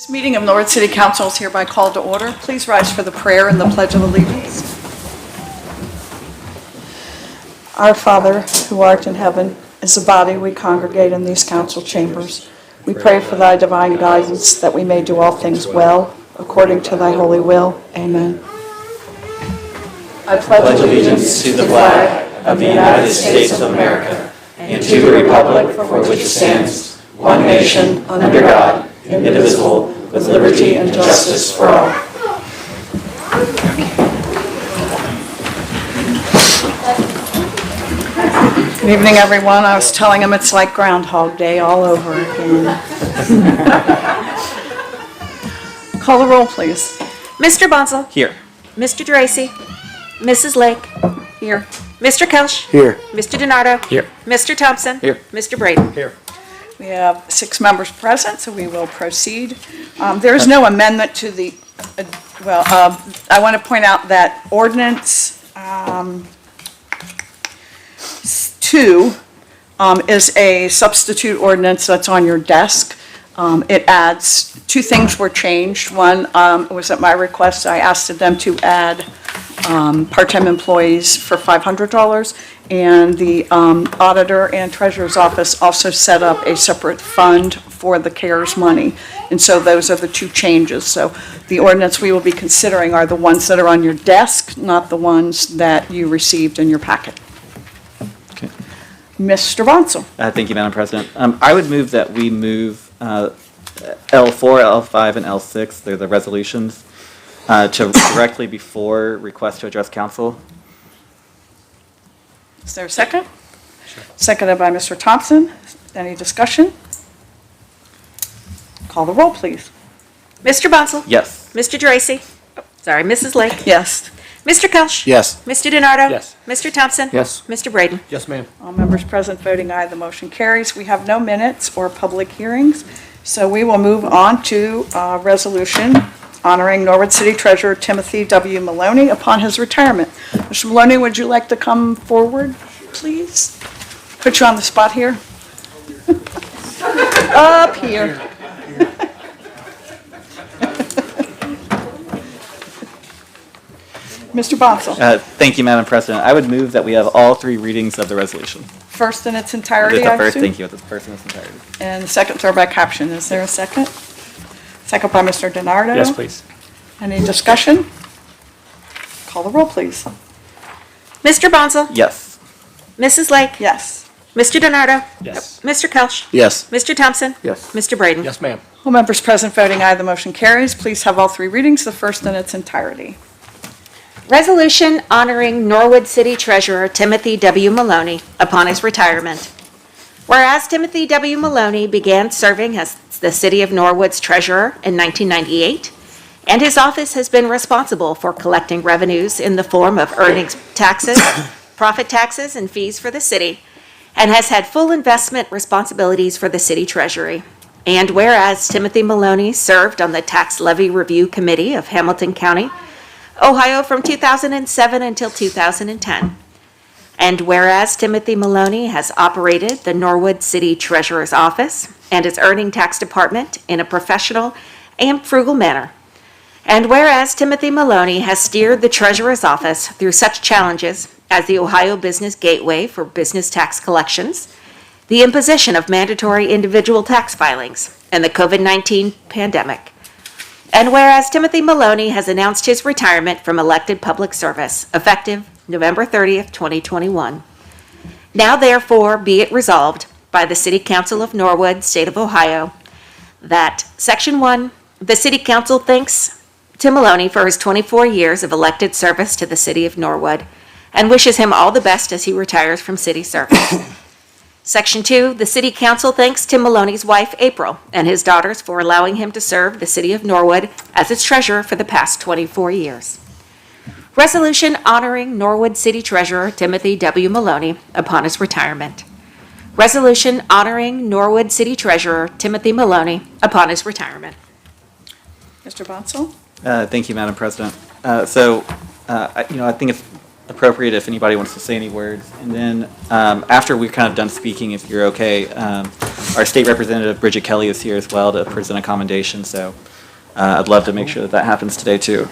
This meeting of Norwood City Council is hereby called to order. Please rise for the prayer and the Pledge of Allegiance. Our Father, who art in heaven, as a body we congregate in these council chambers. We pray for thy divine guidance that we may do all things well, according to thy holy will. Amen. I pledge allegiance to the flag of the United States of America and to the republic for which it stands, one nation, under God, indivisible, with liberty and justice for all. Good evening, everyone. I was telling them it's like Groundhog Day all over again. Call the roll, please. Mr. Bonsall. Here. Mr. Dracy. Mrs. Lake. Here. Mr. Kelsch. Here. Mr. Donardo. Here. Mr. Thompson. Here. Mr. Braden. Here. We have 6 members present, so we will proceed. There is no amendment to the, I want to point out that ordinance 2 is a substitute ordinance that's on your desk. It adds 2 things were changed. One was at my request. I asked them to add part-time employees for $500, and the auditor and treasurer's office also set up a separate fund for the CARES money. And so those are the 2 changes. So the ordinance we will be considering are the ones that are on your desk, not the ones that you received in your packet. Okay. Mr. Bonsall. Thank you, Madam President. I would move that we move L4, L5, and L6, they're the resolutions, to directly before request to address council. Is there a second? Sure. Seconded by Mr. Thompson. Any discussion? Call the roll, please. Mr. Bonsall. Yes. Mr. Dracy. Mrs. Lake. Yes. Mr. Kelsch. Yes. Mr. Donardo. Yes. Mr. Thompson. Yes. Mr. Braden. Yes, ma'am. All members present voting aye, the motion carries. We have no minutes or public hearings, so we will move on to resolution honoring Norwood City Treasurer Timothy W. Maloney upon his retirement. Mr. Maloney, would you like to come forward, please? Put you on the spot here. Up here. Mr. Bonsall. Thank you, Madam President. I would move that we have all 3 readings of the resolution. First in its entirety, With the I first, assume? thank you, with the first in its entirety. And the second, third by caption. Is there a second? Second by Mr. Donardo. Yes, please. Any discussion? Call the roll, please. Mr. Bonsall. Yes. Mrs. Lake. Yes. Mr. Donardo. Yes. Mr. Kelsch. Yes. Mr. Thompson. Yes. Mr. Braden. Yes, ma'am. All members present voting aye, the motion carries. Please have all 3 readings, the first in its entirety. Resolution honoring Norwood City Treasurer Timothy W. Maloney upon his retirement. Whereas Timothy W. Maloney began serving as the City of Norwood's treasurer in 1998, and his office has been responsible for collecting revenues in the form of earnings taxes, profit taxes, and fees for the city, and has had full investment responsibilities for the city treasury. And whereas Timothy Maloney served on the Tax Levy Review Committee of Hamilton County, Ohio from 2007 until 2010. And whereas Timothy Maloney has operated the Norwood City Treasurer's Office and his earning tax department in a professional and frugal manner. And whereas Timothy Maloney has steered the Treasurer's Office through such challenges as the Ohio Business Gateway for business tax collections, the imposition of mandatory individual tax filings, and the COVID-19 pandemic. And whereas Timothy Maloney has announced his retirement from elected public service effective November 30th, 2021. Now therefore be it resolved by the City Council of Norwood, State of Ohio, that Section 1, the City Council thanks Tim Maloney for his 24 years of elected service to the City of Norwood and wishes him all the best as he retires from city service. Section 2, the City Council thanks Tim Maloney's wife, April, and his daughters for allowing him to serve the City of Norwood as its treasurer for the past 24 years. Resolution honoring Norwood City Treasurer Timothy W. Maloney upon his retirement. Resolution honoring Norwood City Treasurer Timothy Maloney upon his retirement. Mr. Bonsall? Thank you, Madam President. I think it's appropriate if anybody wants to say any words. And then after we're kind of done speaking, if you're okay, our state representative, Bridget Kelly, is here as well to present a commendation. So I'd love to make sure that that happens today too.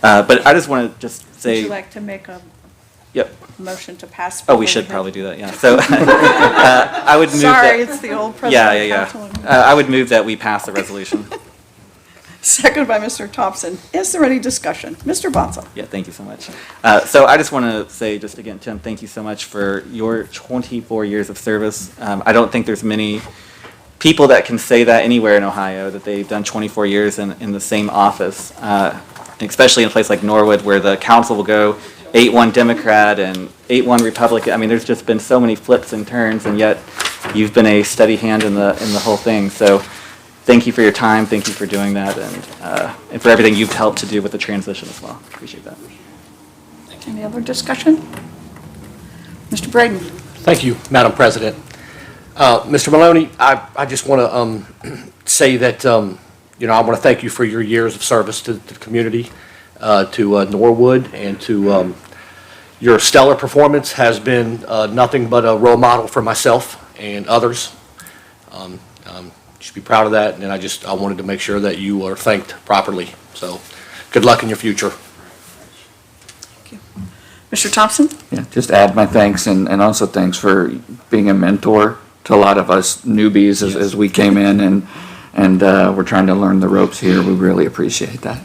But I just want to just Would say, you like to make a yep. motion to pass? Oh, we should probably do that, yeah. So I would move Sorry, that. it's the old Yeah, president yeah, of council. yeah. I would move that we pass the resolution. Second by Mr. Thompson. Is there any discussion? Mr. Bonzo? Yeah, thank you so much. So I just want to say, just again, Tim, thank you so much for your 24 years of service. I don't think there's many people that can say that anywhere in Ohio, that they've done 24 years in the same office, especially in a place like Norwood where the council will go 8-1 Democrat and 8-1 Republican. I mean, there's just been so many flips and turns, and yet you've been a steady hand in the whole thing. So thank you for your time. Thank you for doing that, and for everything you've helped to do with the transition as well. Appreciate that. Any other discussion? Mr. Braden? Thank you, Madam President. Mr. Maloney, I just want to say that, I want to thank you for your years of service to the community, to Norwood, and to your stellar performance has been nothing but a role model for myself and others. You should be proud of that, and I wanted to make sure that you are thanked properly. So good luck in your future. Thank you. Mr. Thompson? Yeah, just add my thanks and also thanks for being a mentor to a lot of us newbies as we came in and we're trying to learn the ropes here. We really appreciate that.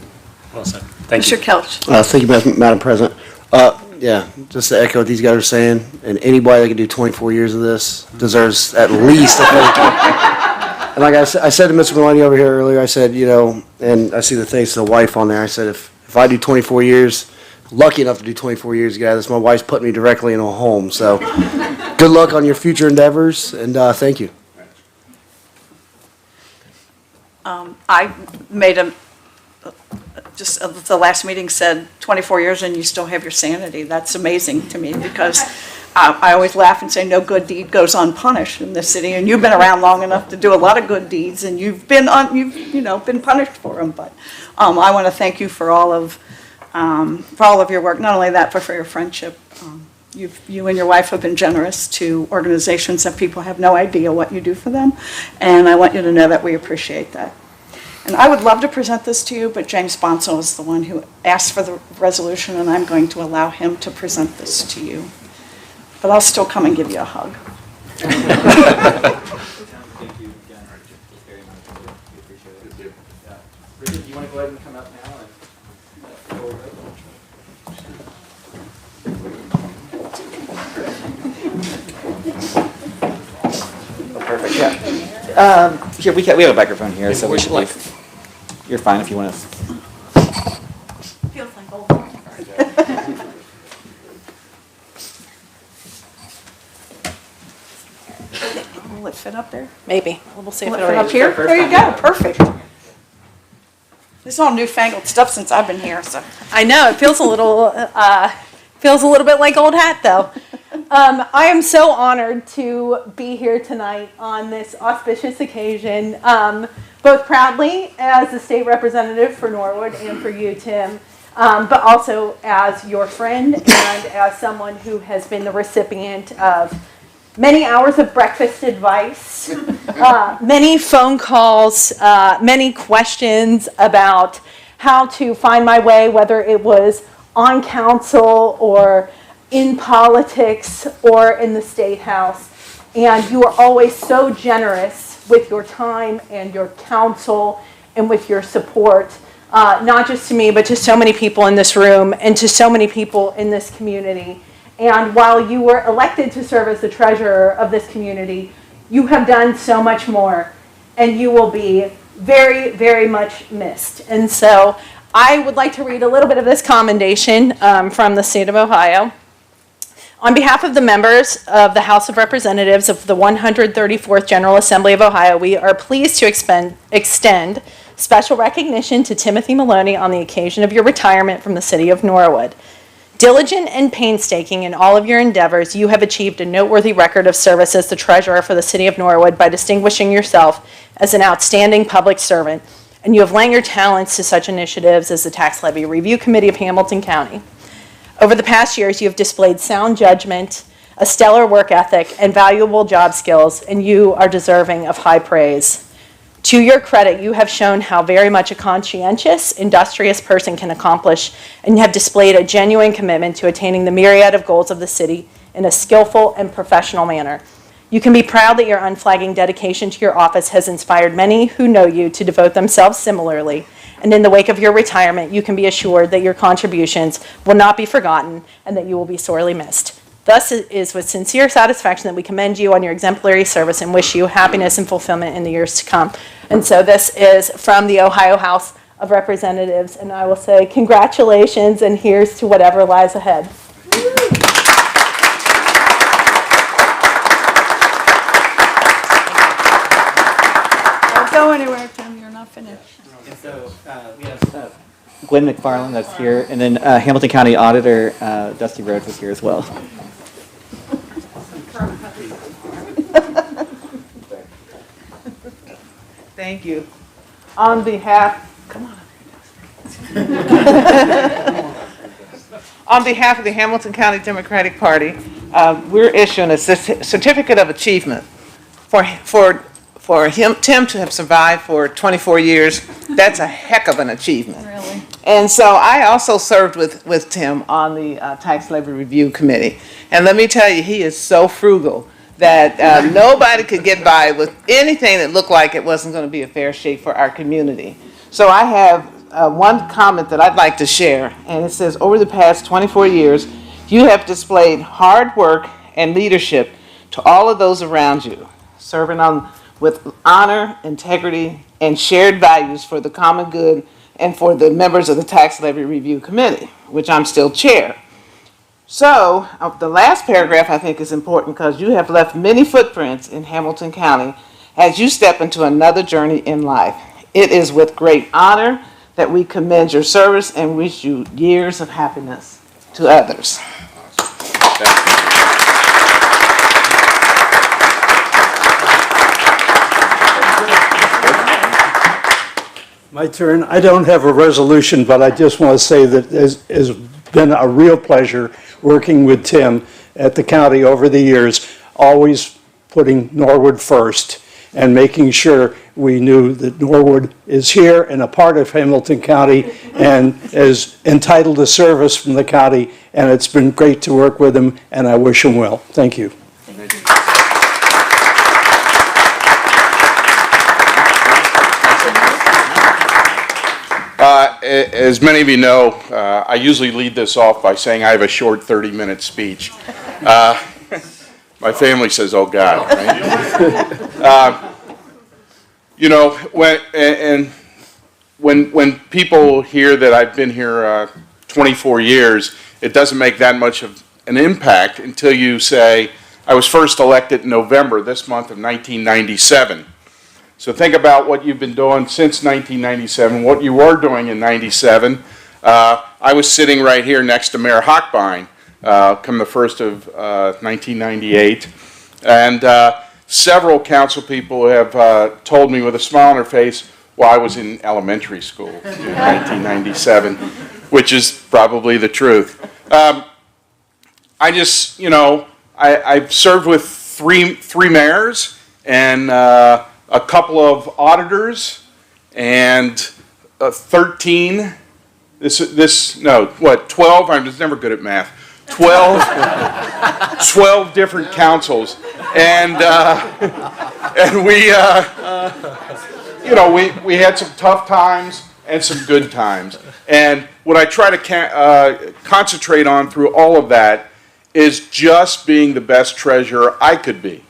Well said. Thank you. Mr. Kelch? Thank you, Madam President. Yeah, just to echo what these guys are saying, and anybody that can do 24 years of this deserves at least a And like I said to Mr. Maloney over here earlier, I said, and I see the thanks to the wife on there. I said, if I do 24 years, lucky enough to do 24 years, guys, my wife's put me directly in a home. So good luck on your future endeavors, and thank you. I made just the last meeting said 24 years and you still have your sanity. That's amazing to me because I always laugh and say no good deed goes unpunished in this city, and you've been around long enough to do a lot of good deeds, and you've been been punished for them. But I want to thank you for all of your work. Not only that, but for your friendship. You and your wife have been generous to organizations that people have no idea what you do for them, and I want you to know that we appreciate that. And I would love to present this to you, but James Bonsall is the one who asked for the resolution, and I'm going to allow him to present this to you. But I'll still come and give you a hug. Thank you again. Very much. We appreciate it. Richard, do you want to go ahead and come up now? Perfect, yeah. Here, we have a microphone here, so we should you're fine if you want to. Feels like old. Will it fit up there? Maybe. We'll see if Will it it'll fit up reach. here? There you go, perfect. This is all newfangled stuff since I've been here, so. I know, it feels a little bit like old hat, though. I am so honored to be here tonight on this auspicious occasion, both proudly as a state representative for Norwood and for you, Tim, but also as your friend and as someone who has been the recipient of many hours of breakfast advice, many phone calls, many questions about how to find my way, whether it was on council or in politics or in the State House. And you are always so generous with your time and your counsel and with your support, not just to me, but to so many people in this room and to so many people in this community. And while you were elected to serve as the treasurer of this community, you have done so much more, and you will be very, very much missed. And so I would like to read a little bit of this commendation from the state of Ohio. On behalf of the members of the House of Representatives of the 134th General Assembly of Ohio, we are pleased to extend special recognition to Timothy Maloney on the occasion of your retirement from the city of Norwood. Diligent and painstaking in all of your endeavors, you have achieved a noteworthy record of service as the treasurer for the city of Norwood by distinguishing yourself as an outstanding public servant, and you have lent your talents to such initiatives as the Tax Levy Review Committee of Hamilton County. Over the past years, you have displayed sound judgment, a stellar work ethic, and valuable job skills, and you are deserving of high praise. To your credit, you have shown how very much a conscientious, industrious person can accomplish, and have displayed a genuine commitment to attaining the myriad of goals of the city in a skillful and professional manner. You can be proud that your unflagging dedication to your office has inspired many who know you to devote themselves similarly. And in the wake of your retirement, you can be assured that your contributions will not be forgotten and that you will be sorely missed. Thus, it is with sincere satisfaction that we commend you on your exemplary service and wish you happiness and fulfillment in the years to come. And so this is from the Ohio House of Representatives, and I will say congratulations, and here's to whatever lies ahead. Don't go anywhere, Tim, you're not finished. And so we have Gwen McFarland that's here, and then Hamilton County Auditor Dusty Rhodes is here as well. Thank you. On behalf on behalf of the Hamilton County Democratic Party, we're issuing a certificate of achievement for Tim to have survived for 24 years. That's a heck of an achievement. Really? And so I also served with Tim on the Tax Levy Review Committee. And let me tell you, he is so frugal that nobody could get by with anything that looked like it wasn't going to be a fair shake for our community. So I have one comment that I'd like to share, and it says, over the past 24 years, you have displayed hard work and leadership to all of those around you, serving with honor, integrity, and shared values for the common good and for the members of the Tax Levy Review Committee, which I'm still chair. So, the last paragraph I think is important because you have left many footprints in Hamilton County as you step into another journey in life. It is with great honor that we commend your service and wish you years of happiness to others. My turn. I don't have a resolution, but I just want to say that it's been a real pleasure working with Tim at the county over the years, always putting Norwood first and making sure we knew that Norwood is here and a part of Hamilton County and is entitled to service from the county. And it's been great to work with him, and I wish him well. Thank you. As many of you know, I usually lead this off by saying I have a short 30-minute speech. My family says, "Oh God," right? You know, when people hear that I've been here 24 years, it doesn't make that much of an impact until you say, I was first elected in November this month of 1997. So think about what you've been doing since 1997, what you were doing in 97. I was sitting right here next to Mayor Hochbein come the 1st of 1998. And several council people have told me with a smile on their face, well, I was in elementary school in 1997, which is probably the truth. I just, you know, I've served with three mayors and a couple of auditors and 13, 12, I'm just never good at math, 12 different councils. And we, you know, we had some tough times and some good times. And what I try to concentrate on through all of that is just being the best treasurer I could be.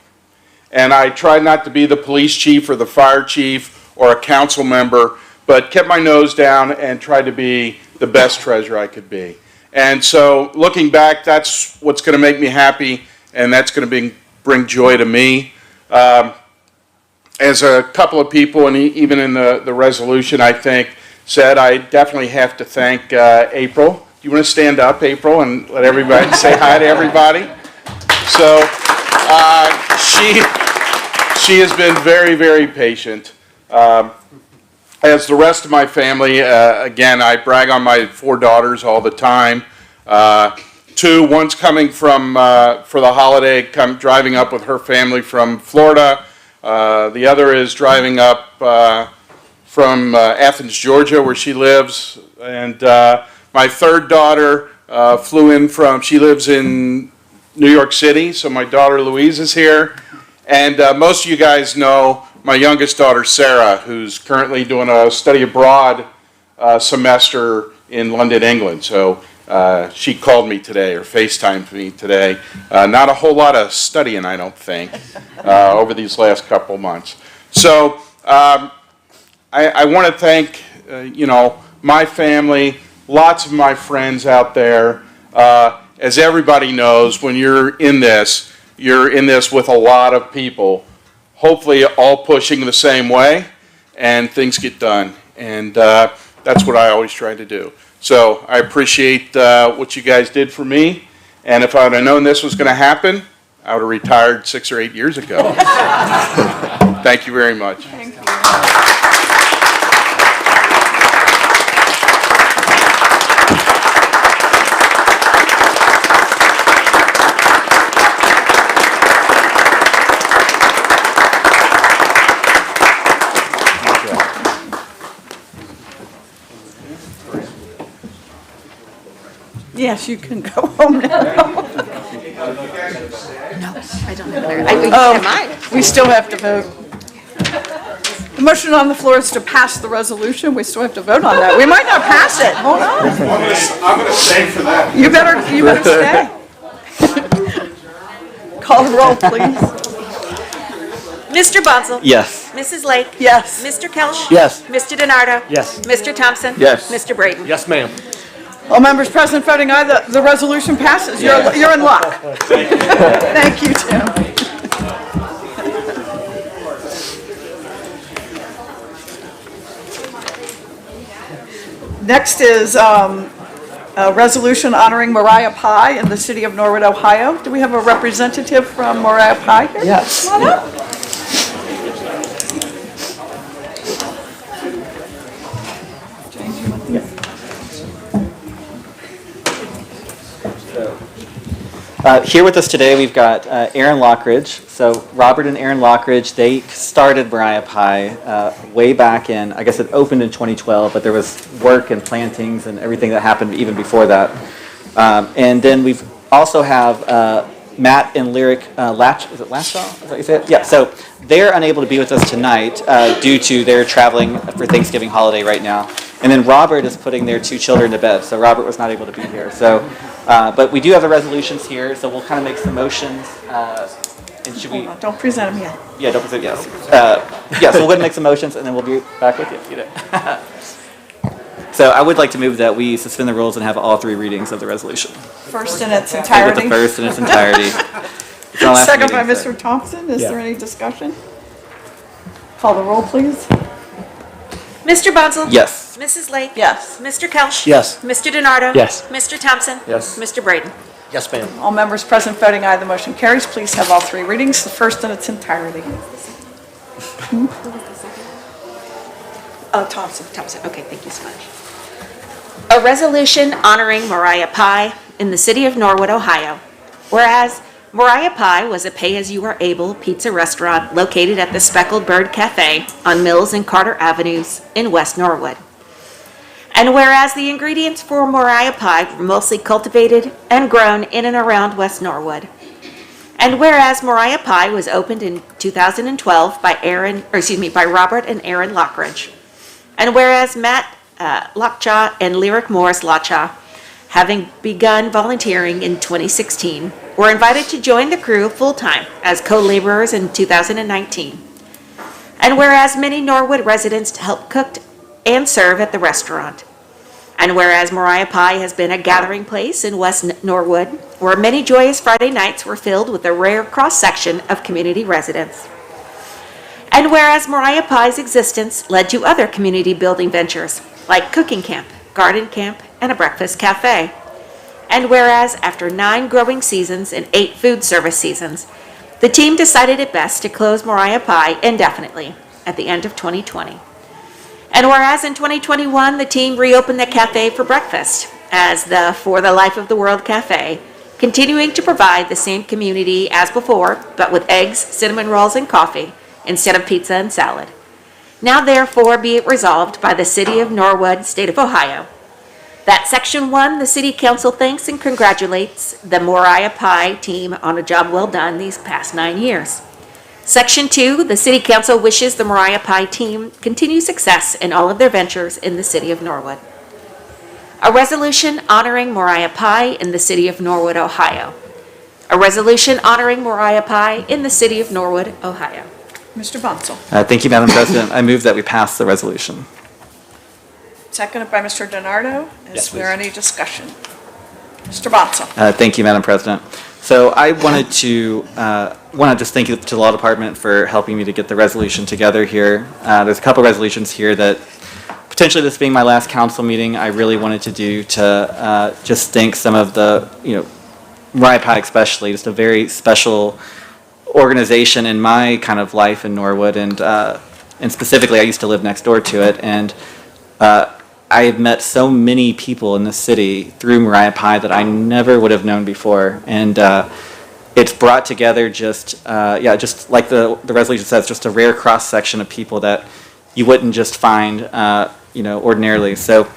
And I tried not to be the police chief or the fire chief or a council member, but kept my nose down and tried to be the best treasurer I could be. And so looking back, that's what's going to make me happy, and that's going to bring joy to me. As a couple of people, and even in the resolution, I think, said, I definitely have to thank April. Do you want to stand up, April, and let everybody say hi to everybody? So she has been very, very patient. As the rest of my family, again, I brag on my 4 daughters all the time. 2, one's coming from, for the holiday, driving up with her family from Florida. The other is driving up from Athens, Georgia, where she lives. And my third daughter flew in she lives in New York City, so my daughter Louise is here. And most of you guys know my youngest daughter, Sarah, who's currently doing a study abroad semester in London, England. So she called me today, or FaceTimed me today. Not a whole lot of studying, I don't think, over these last couple months. So I want to thank, my family, lots of my friends out there. As everybody knows, when you're in this with a lot of people, hopefully all pushing the same way, and things get done. And that's what I always try to do. So I appreciate what you guys did for me. And if I would have known this was going to happen, I would have retired 6 or 8 years ago. Thank you very much. Thank you. Yes, you can go home now. No, I don't have it. I Oh. mine. We still have to vote. The motion on the floor is to pass the resolution. We still have to vote on that. We might not pass it. Hold on. I'm going to stay for that. You better stay. Call the roll, please. Mr. Bonzel? Yes. Mrs. Lake? Yes. Mr. Kelch? Yes. Mr. DiNardo? Yes. Mr. Thompson? Yes. Mr. Braden? Yes, ma'am. All members present voting aye, the resolution passes. You're in luck. Thank you, Tim. Next is a resolution honoring Mariah Pye in the city of Norwood, Ohio. Do we have a representative from Mariah Pye here? Yes. Come on up. Here with us today, we've got Aaron Lockridge. So Robert and Aaron Lockridge, they started Mariah Pie way back in, I guess it opened in 2012, but there was work and plantings and everything that happened even before that. And then we've also have Matt and Lyric is it Latchaw? Is that what you said? Yeah, so they're unable to be with us tonight due to their traveling for Thanksgiving holiday right now. And then Robert is putting their 2 children to bed, so Robert was not able to be here. So, but we do have the resolutions here, so we'll kind of make some motions. And should we? Don't present them yet. Yeah, don't present. Yes. Yeah. So we'll go ahead and make some motions, and then we'll be back with you. So I would like to move that we suspend the rules and have all 3 readings of the resolution. First in its With entirety. the first in its entirety. It's our last Second by meeting, so- Mr. Thompson. Is Yeah. there any discussion? Call the roll, please. Mr. Bonzel? Yes. Mrs. Lake? Yes. Mr. Kelch? Yes. Mr. DiNardo? Yes. Mr. Thompson? Yes. Mr. Braden? Yes, ma'am. All members present voting aye, the motion carries. Please have all 3 readings, the first in its entirety. Thompson. Thompson, okay, thank you so much. A resolution honoring Mariah Pye in the city of Norwood, Ohio. Whereas Mariah Pye was a pay-as-you-are-able pizza restaurant located at the Speckled Bird Cafe on Mills and Carter Avenues in West Norwood. And whereas the ingredients for Mariah Pie were mostly cultivated and grown in and around West Norwood. And whereas Mariah Pie was opened in 2012 by Robert and Aaron Lockridge. And whereas Matt Latchaw and Lyric Morris Latchaw, having begun volunteering in 2016, were invited to join the crew full-time as co-laborers in 2019. And whereas many Norwood residents helped cook and serve at the restaurant. And whereas Mariah Pie has been a gathering place in West Norwood, where many joyous Friday nights were filled with a rare cross-section of community residents. And whereas Mariah Pie's existence led to other community building ventures, like cooking camp, garden camp, and a breakfast cafe. And whereas after 9 growing seasons and 8 food service seasons, the team decided it best to close Mariah Pie indefinitely at the end of 2020. And whereas in 2021, the team reopened the cafe for breakfast as the For the Life of the World Cafe, continuing to provide the same community as before, but with eggs, cinnamon rolls, and coffee, instead of pizza and salad. Now therefore be it resolved by the City of Norwood, State of Ohio, that Section 1, the City Council thanks and congratulates the Moriah Pie team on a job well done these past 9 years. Section 2, the City Council wishes the Moriah Pie team continued success in all of their ventures in the City of Norwood. A resolution honoring Moriah Pie in the City of Norwood, Ohio. A resolution honoring Moriah Pie in the City of Norwood, Ohio. Mr. Bonsall. Thank you, Madam President. I move that we pass the resolution. Seconded by Mr. DiNardo. Yes, Is there any discussion? Mr. Bonsall. Thank you, Madam President. So I wanted to just thank you to the Law Department for helping me to get the resolution together here. There's a couple resolutions here that potentially this being my last council meeting, I really wanted to do to just thank some of the, Moriah Pie especially, just a very special organization in my kind of life in Norwood, and specifically I used to live next door to it, and I have met so many people in this city through Moriah Pie that I never would have known before, and it's brought together just like the resolution says, just a rare cross section of people that you wouldn't just find ordinarily. So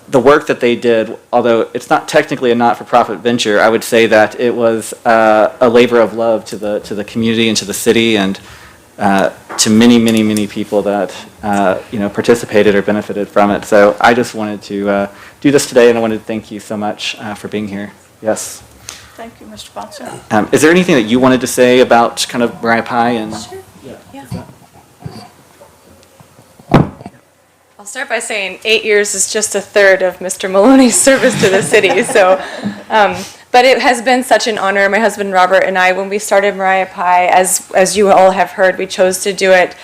the work that they did, although it's not technically a not-for-profit venture, I would say that it was a labor of love to the community and to the city, and to many people that participated or benefited from it. So I just wanted to do this today, and I wanted to thank you so much for being here. Yes. Thank you, Mr. Bonsall. Is there anything that you wanted to say about kind of Moriah Pie and? Sure. Yeah. I'll start by saying 8 years is just a third of Mr. Maloney's service to the city. So, but it has been such an honor. My husband Robert and I, when we started Moriah Pie, as you all have heard, we chose to do it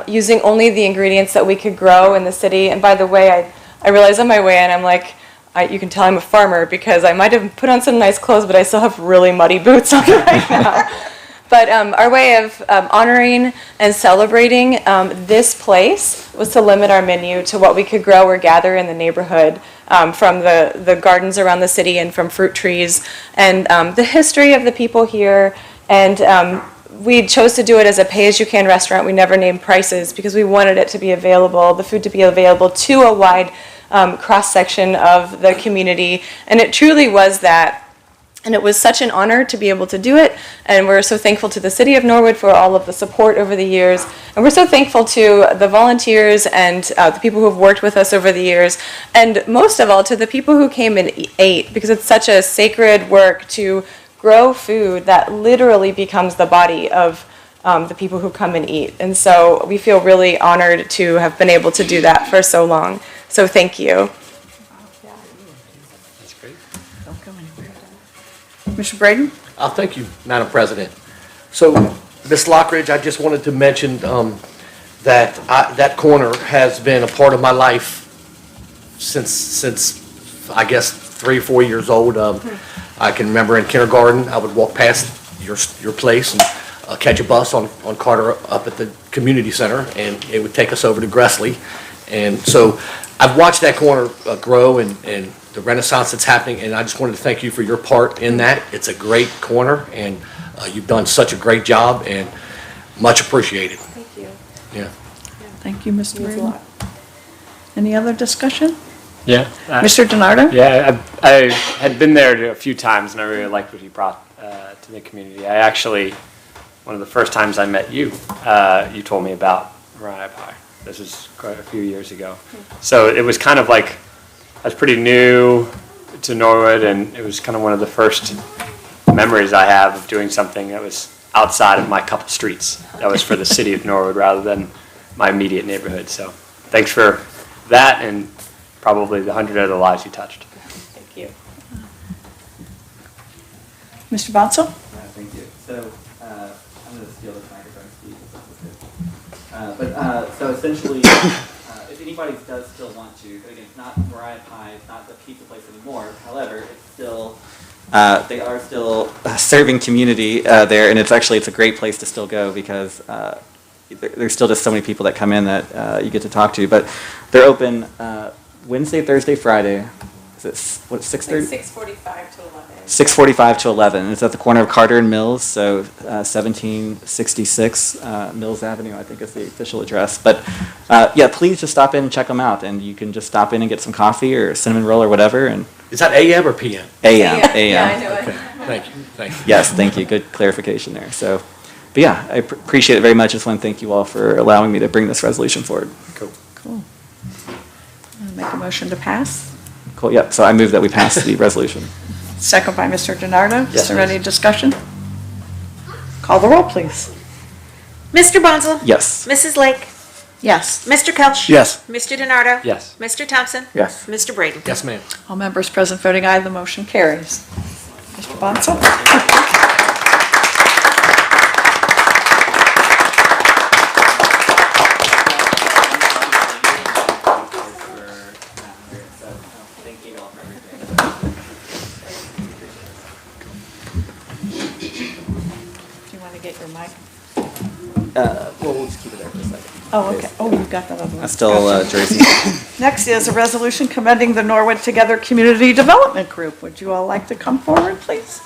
using only the ingredients that we could grow in the city. And by the way, I realized on my way in, I'm like, you can tell I'm a farmer because I might have put on some nice clothes, but I still have really muddy boots on right now. But our way of honoring and celebrating this place was to limit our menu to what we could grow or gather in the neighborhood from the gardens around the city and from fruit trees and the history of the people here. And we chose to do it as a pay-as-you-can restaurant. We never named prices because we wanted it to be available, the food to be available to a wide cross-section of the community. And it truly was that. And it was such an honor to be able to do it, and we're so thankful to the City of Norwood for all of the support over the years, and we're so thankful to the volunteers and the people who have worked with us over the years, and most of all to the people who came and ate, because it's such a sacred work to grow food that literally becomes the body of the people who come and eat. And so we feel really honored to have been able to do that for so long. So thank you. Mr. Braden? Thank you, Madam President. So, Ms. Lockridge, I just wanted to mention that that corner has been a part of my life since I guess 3 or 4 years old. I can remember in kindergarten, I would walk past your place and catch a bus on Carter up at the community center, and it would take us over to Gressley. And so I've watched that corner grow and the renaissance that's happening, and I just wanted to thank you for your part in that. It's a great corner, and you've done such a great job, and much appreciated. Thank you. Yeah. Thank you, Mr. Braden. Any other discussion? Yeah. Mr. DiNardo? Yeah, I had been there a few times, and I really liked what he brought to the community. I actually, one of the first times I met you, you told me about Moriah Pie. This is quite a few years ago. So it was kind of like, I was pretty new to Norwood, and it was kind of one of the first memories I have of doing something that was outside of my couple streets. That was for the city of Norwood rather than my immediate neighborhood. So thanks for that, and probably the 100 other lives you touched. Thank you. Mr. Bonsall? Thank you. So I'm going to steal this microphone, Steve. So essentially, if anybody does still want to, but again, it's not Moriah Pie, it's not the pizza place anymore. However, it's still, they are still serving community there, and it's a great place to still go because there's still just so many people that come in that you get to talk to. But they're open Wednesday, Thursday, Friday, is it, what, 6:30? 6:45 to 11. 6:45 to 11. It's at the corner of Carter and Mills, so 1766 Mills Avenue, I think is the official address. But yeah, please just stop in and check them out, and you can just stop in and get some coffee or a cinnamon roll or whatever. And Is that AM or PM? AM, Yeah, AM. I know it. Thank you, thank you. Yes, thank you. Good clarification there. So, but yeah, I appreciate it very much. Just want to thank you all for allowing me to bring this resolution forward. Cool. Cool. Make a motion to pass. Cool. Yep. So I move that we pass the resolution. Second by Mr. DiNardo. Yes, Is there please. any discussion? Call the roll, please. Mr. Bonzel? Yes. Mrs. Lake? Yes. Mr. Kelch? Yes. Mr. DiNardo? Yes. Mr. Thompson? Yes. Mr. Braden? Yes, ma'am. All members present voting aye, the motion carries. Mr. Bonsall? Do you want to get your mic? Well, we'll just keep it there for a second. Oh, okay. Oh, you got that other one. That's still Gotcha. Jersey. Next is a resolution commending the Norwood Together Community Development Group. Would you all like to come forward, please?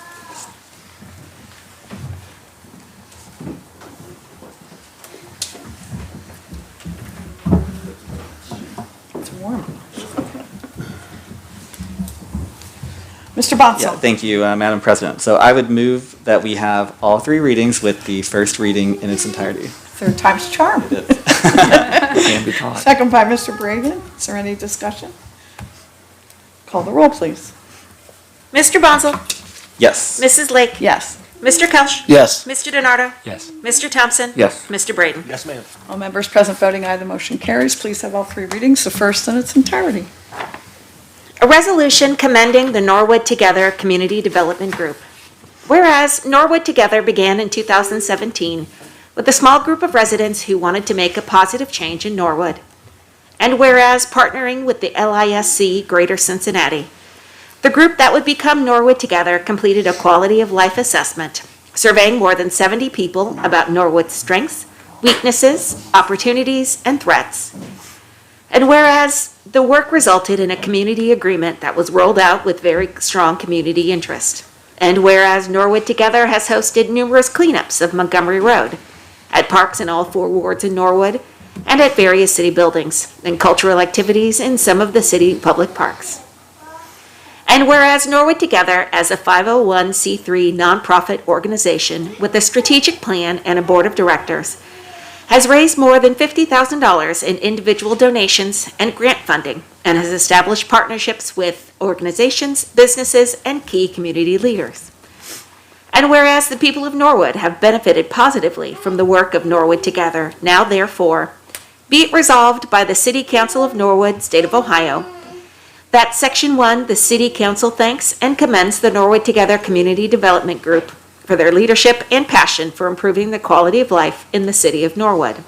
It's warm. Mr. Yeah, Bonsall? thank you, Madam President. So I would move that we have all three readings with the first reading in its entirety. Third time's charm. Can be taught. Second by Mr. Braden. Is there any discussion? Call the roll, please. Mr. Bonzel? Yes. Mrs. Lake? Yes. Mr. Kelch? Yes. Mr. DiNardo? Yes. Mr. Thompson? Yes. Mr. Braden? Yes, ma'am. All members present voting aye, the motion carries. Please have all three readings, the first in its entirety. A resolution commending the Norwood Together Community Development Group. Whereas Norwood Together began in 2017 with a small group of residents who wanted to make a positive change in Norwood. And whereas partnering with the LISC Greater Cincinnati, the group that would become Norwood Together completed a quality of life assessment, surveying more than 70 people about Norwood's strengths, weaknesses, opportunities, and threats. And whereas the work resulted in a community agreement that was rolled out with very strong community interest. And whereas Norwood Together has hosted numerous cleanups of Montgomery Road at parks in all 4 wards in Norwood and at various city buildings and cultural activities in some of the city public parks. And whereas Norwood Together, as a 501c3 nonprofit organization with a strategic plan and a board of directors, has raised more than $50,000 in individual donations and grant funding, and has established partnerships with organizations, businesses, and key community leaders. And whereas the people of Norwood have benefited positively from the work of Norwood Together, now therefore, be it resolved by the City Council of Norwood, State of Ohio, that Section 1, the City Council thanks and commends the Norwood Together Community Development Group for their leadership and passion for improving the quality of life in the city of Norwood.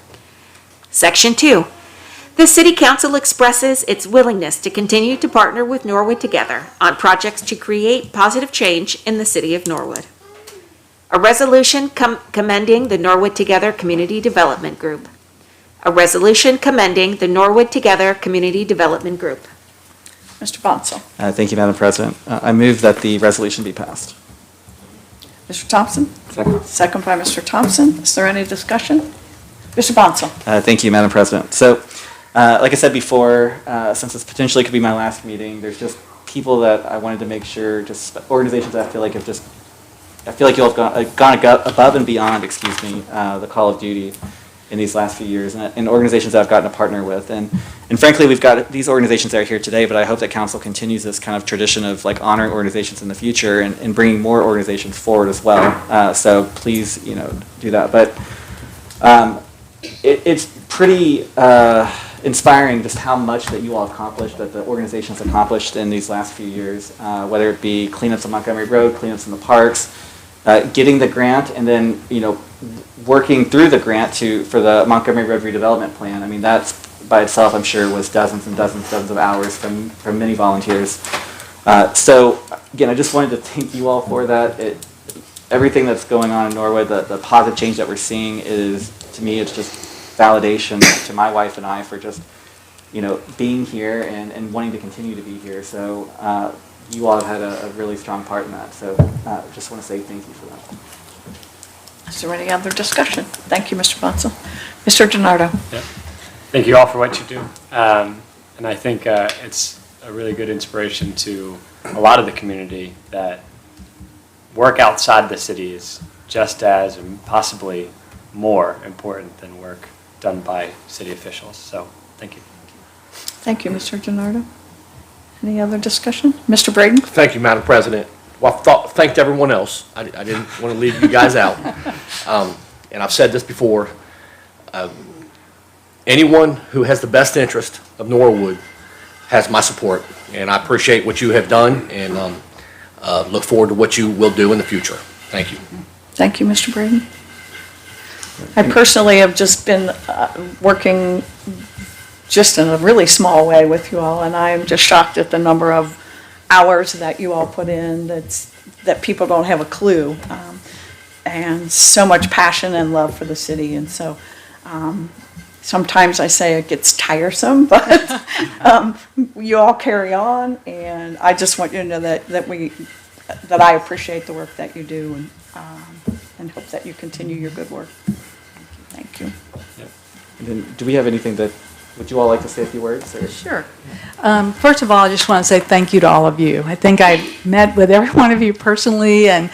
Section 2, the City Council expresses its willingness to continue to partner with Norwood Together on projects to create positive change in the city of Norwood. A resolution commending the Norwood Together Community Development Group. A resolution commending the Norwood Together Community Development Group. Mr. Bonsall? Thank you, Madam President. I move that the resolution be passed. Mr. Thompson? Second. Second by Mr. Thompson. Is there any discussion? Mr. Bonsall? Thank you, Madam President. So, like I said before, since this potentially could be my last meeting, there's just people that I wanted to make sure, just organizations that I feel like have just, I feel like you all have gone above and beyond, the call of duty in these last few years, and organizations that I've gotten to partner with. And frankly, we've got these organizations that are here today, but I hope that council continues this kind of tradition of like honoring organizations in the future and bringing more organizations forward as well. So please, do that. But it's pretty inspiring just how much that you all accomplished, that the organizations accomplished in these last few years, whether it be cleanups on Montgomery Road, cleanups in the parks, getting the grant, and then, working through the grant for the Montgomery Road redevelopment plan. I mean, that's by itself, I'm sure, was dozens and dozens of hours from many volunteers. So again, I just wanted to thank you all for that. Everything that's going on in Norwood, the positive change that we're seeing is, to me, it's just validation to my wife and I for just, being here and wanting to continue to be here. So you all have had a really strong part in that. So just want to say thank you for that. Is there any other discussion? Thank you, Mr. Bonsall. Mr. DiNardo? Yeah. Thank you all for what you do. And I think it's a really good inspiration to a lot of the community that work outside the city is just as and possibly more important than work done by city officials. So thank you. Thank you, Mr. DiNardo. Any other discussion? Mr. Braden? Thank you, Madam President. Well, thanked everyone else. I didn't want to leave you guys out. And I've said this before. Anyone who has the best interest of Norwood has my support. And I appreciate what you have done and look forward to what you will do in the future. Thank you. Thank you, Mr. Braden. I personally have just been working just in a really small way with you all, and I'm just shocked at the number of hours that you all put in that people don't have a clue, and so much passion and love for the city. And so sometimes I say it gets tiresome, but you all carry on, and I just want you to know that I appreciate the work that you do, and hope that you continue your good work. Thank you. Yep. And then, do we have anything would you all like to say a few words? Or? Sure. First of all, I just want to say thank you to all of you. I think I've met with every one of you personally, and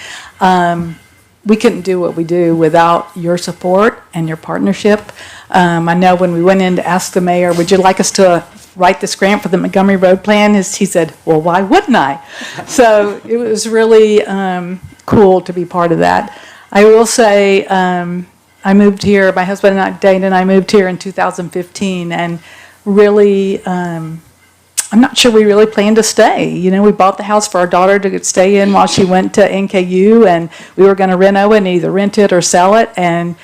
we couldn't do what we do without your support and your partnership. I know when we went in to ask the mayor, would you like us to write this grant for the Montgomery Road plan? He said, well, why wouldn't I? So it was really cool to be part of that. I will say, I moved here, my husband and I, Dane and I moved here in 2015, and really, I'm not sure we really planned to stay. We bought the house for our daughter to stay in while she went to NKU, and we were going to reno it and either rent it or sell it. And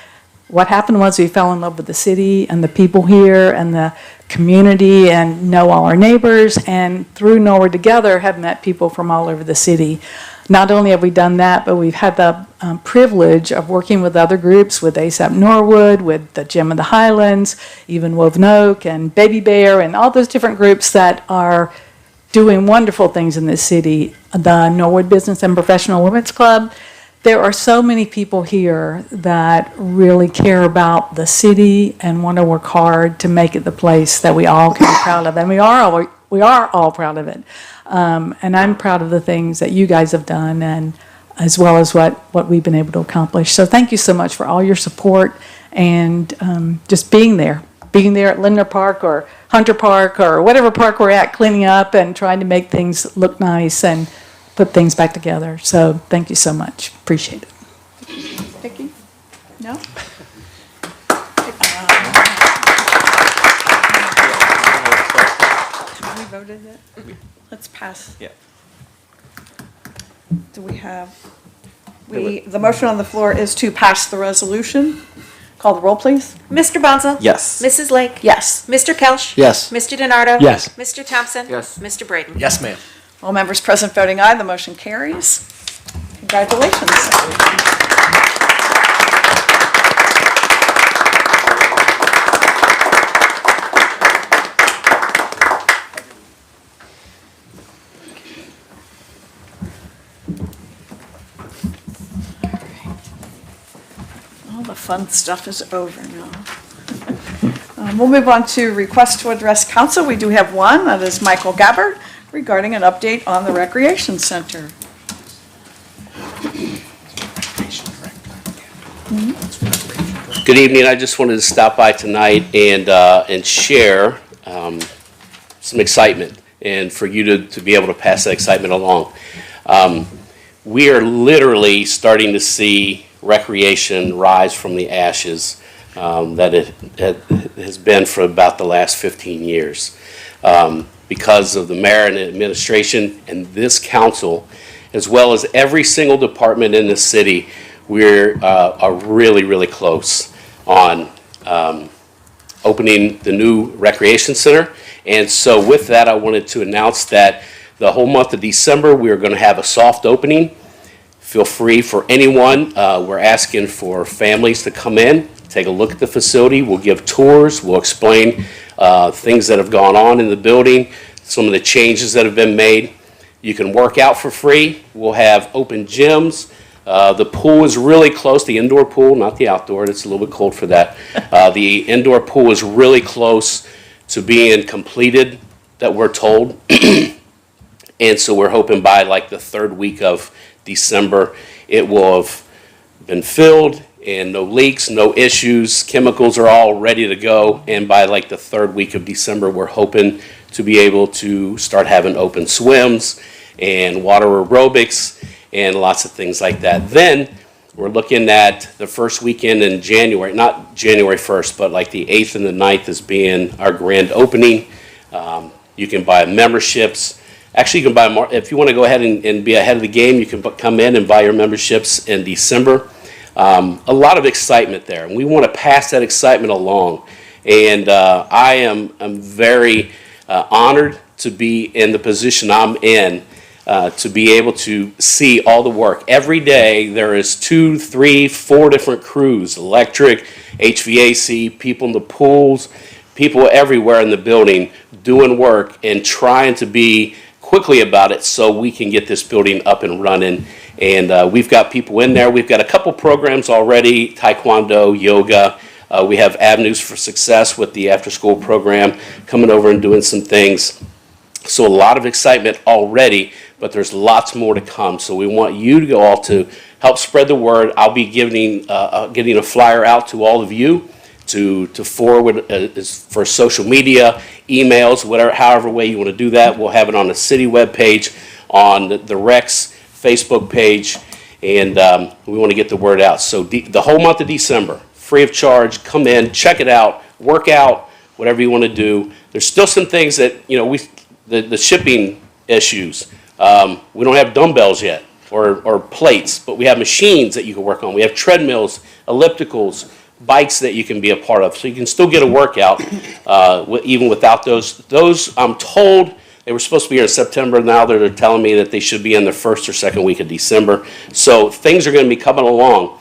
what happened was we fell in love with the city and the people here and the community and know all our neighbors, and through Norwood Together have met people from all over the city. Not only have we done that, but we've had the privilege of working with other groups, with ASAP Norwood, with the Gem of the Highlands, even Woven Oak and Baby Bear, and all those different groups that are doing wonderful things in this city. The Norwood Business and Professional Women's Club. There are so many people here that really care about the city and want to work hard to make it the place that we all can be proud of, and we are all proud of it. And I'm proud of the things that you guys have done, and as well as what we've been able to accomplish. So thank you so much for all your support and just being there at Lindner Park or Hunter Park or whatever park we're at, cleaning up and trying to make things look nice and put things back together. So thank you so much. Appreciate it. Vicki? No? Have we voted it? Let's pass. Yeah. Do we have, the motion on the floor is to pass the resolution. Call the roll, please. Mr. Bonzo? Yes. Mrs. Lake? Yes. Mr. Kelch? Yes. Mr. DiNardo? Yes. Mr. Thompson? Yes. Mr. Braden? Yes, ma'am. All members present voting aye, the motion carries. Congratulations. All the fun stuff is over now. We'll move on to request to address council. We do have one, that is Michael Gabbard, regarding an update on the Recreation Center. Good evening. I just wanted to stop by tonight and share some excitement, and for you to be able to pass that excitement along. We are literally starting to see recreation rise from the ashes that it has been for about the last 15 years. Because of the mayor and the administration and this council, as well as every single department in the city, we're are really, really close on opening the new recreation center. And so with that, I wanted to announce that the whole month of December, we are going to have a soft opening. Feel free for anyone. We're asking for families to come in, take a look at the facility. We'll give tours. We'll explain things that have gone on in the building, some of the changes that have been made. You can work out for free. We'll have open gyms. The pool is really close, the indoor pool, not the outdoor, it's a little bit cold for that. The indoor pool is really close to being completed, that we're told. And so we're hoping by like the third week of December, it will have been filled and no leaks, no issues, chemicals are all ready to go. And by like the third week of December, we're hoping to be able to start having open swims and water aerobics and lots of things like that. Then we're looking at the first weekend in January, not January 1st, but like the 8th and the 9th as being our grand opening. You can buy memberships. Actually, you can buy more. If you want to go ahead and be ahead of the game, you can come in and buy your memberships in December. A lot of excitement there, and we want to pass that excitement along. And I am very honored to be in the position I'm in, to be able to see all the work. Every day there is 2, 3, 4 different crews, electric, HVAC, people in the pools, people everywhere in the building doing work and trying to be quickly about it so we can get this building up and running. And we've got people in there. We've got a couple programs already, taekwondo, yoga. We have Avenues for Success with the after-school program coming over and doing some things. So a lot of excitement already, but there's lots more to come. So we want you to go all to help spread the word. I'll be getting a flyer out to all of you to forward for social media, emails, whatever, however way you want to do that. We'll have it on the city webpage, on the Rex Facebook page, and we want to get the word out. So the whole month of December, free of charge, come in, check it out, work out, whatever you want to do. There's still some things that, the shipping issues. We don't have dumbbells yet or plates, but we have machines that you can work on. We have treadmills, ellipticals, bikes that you can be a part of. So you can still get a workout even without those. Those, I'm told, they were supposed to be here in September. Now they're telling me that they should be in the first or second week of December. So things are going to be coming along.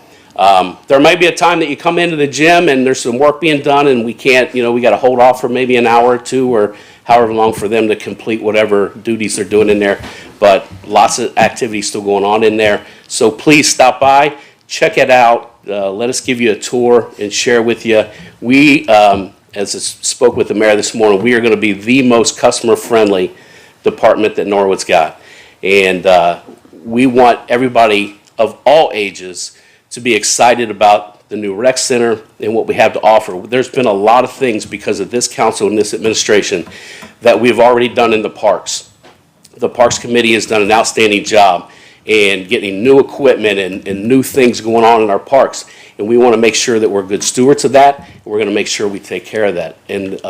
There might be a time that you come into the gym and there's some work being done and we can't, we got to hold off for maybe an hour or two or however long for them to complete whatever duties they're doing in there. But lots of activity still going on in there. So please stop by, check it out. Let us give you a tour and share with you. We, as I spoke with the mayor this morning, we are going to be the most customer-friendly department that Norwood's got. And we want everybody of all ages to be excited about the new rec center and what we have to offer. There's been a lot of things because of this council and this administration that we've already done in the parks. The Parks Committee has done an outstanding job in getting new equipment and new things going on in our parks. And we want to make sure that we're good stewards of that. And we're going to make sure we take care of that. And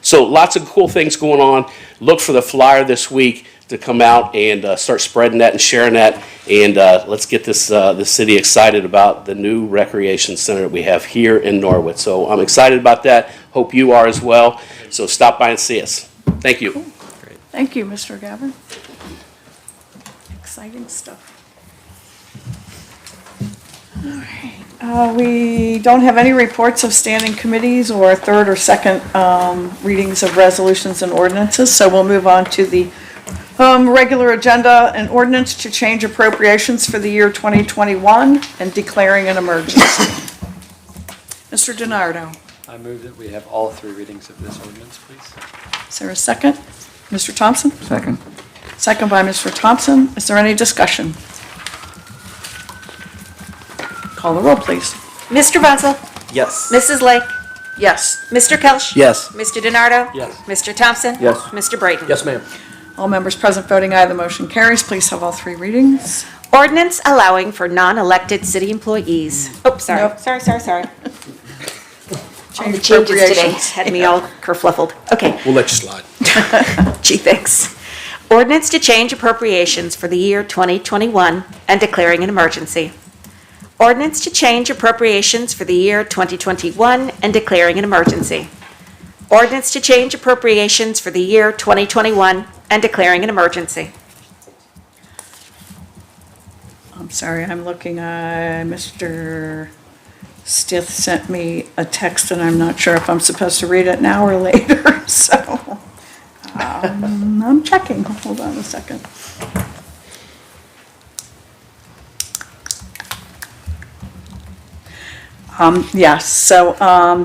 so lots of cool things going on. Look for the flyer this week to come out and start spreading that and sharing that. And let's get this city excited about the new recreation center that we have here in Norwood. So I'm excited about that. Hope you are as well. So stop by and see us. Thank you. Thank you, Mr. Gavin. Exciting stuff. All right. We don't have any reports of standing committees or third or second readings of resolutions and ordinances, so we'll move on to the regular agenda. An ordinance to change appropriations for the year 2021 and declaring an emergency. Mr. DiNardo. I move that we have all 3 readings of this ordinance, please. Is there a second? Mr. Thompson? Second. Second by Mr. Thompson. Is there any discussion? Call the roll, please. Mr. Bunzel? Yes. Mrs. Lake? Yes. Mr. Kelch? Yes. Mr. DiNardo? Yes. Mr. Thompson? Yes. Mr. Braden? Yes, ma'am. All members present voting aye, the motion carries. Please have all 3 readings. Ordinance allowing for non-elected city employees. Oh, sorry. Nope. Sorry. All the Change changes today appropriations. had me all kerfluffled. Okay. We'll let you slide. Gee, thanks. Ordinance to change appropriations for the year 2021 and declaring an emergency. Ordinance to change appropriations for the year 2021 and declaring an emergency. Ordinance to change appropriations for the year 2021 and declaring an emergency. I'm sorry, I'm looking at Mr. Stith sent me a text, and I'm not sure if I'm supposed to read it now or later, so I'm checking. Hold on a second. Yes, so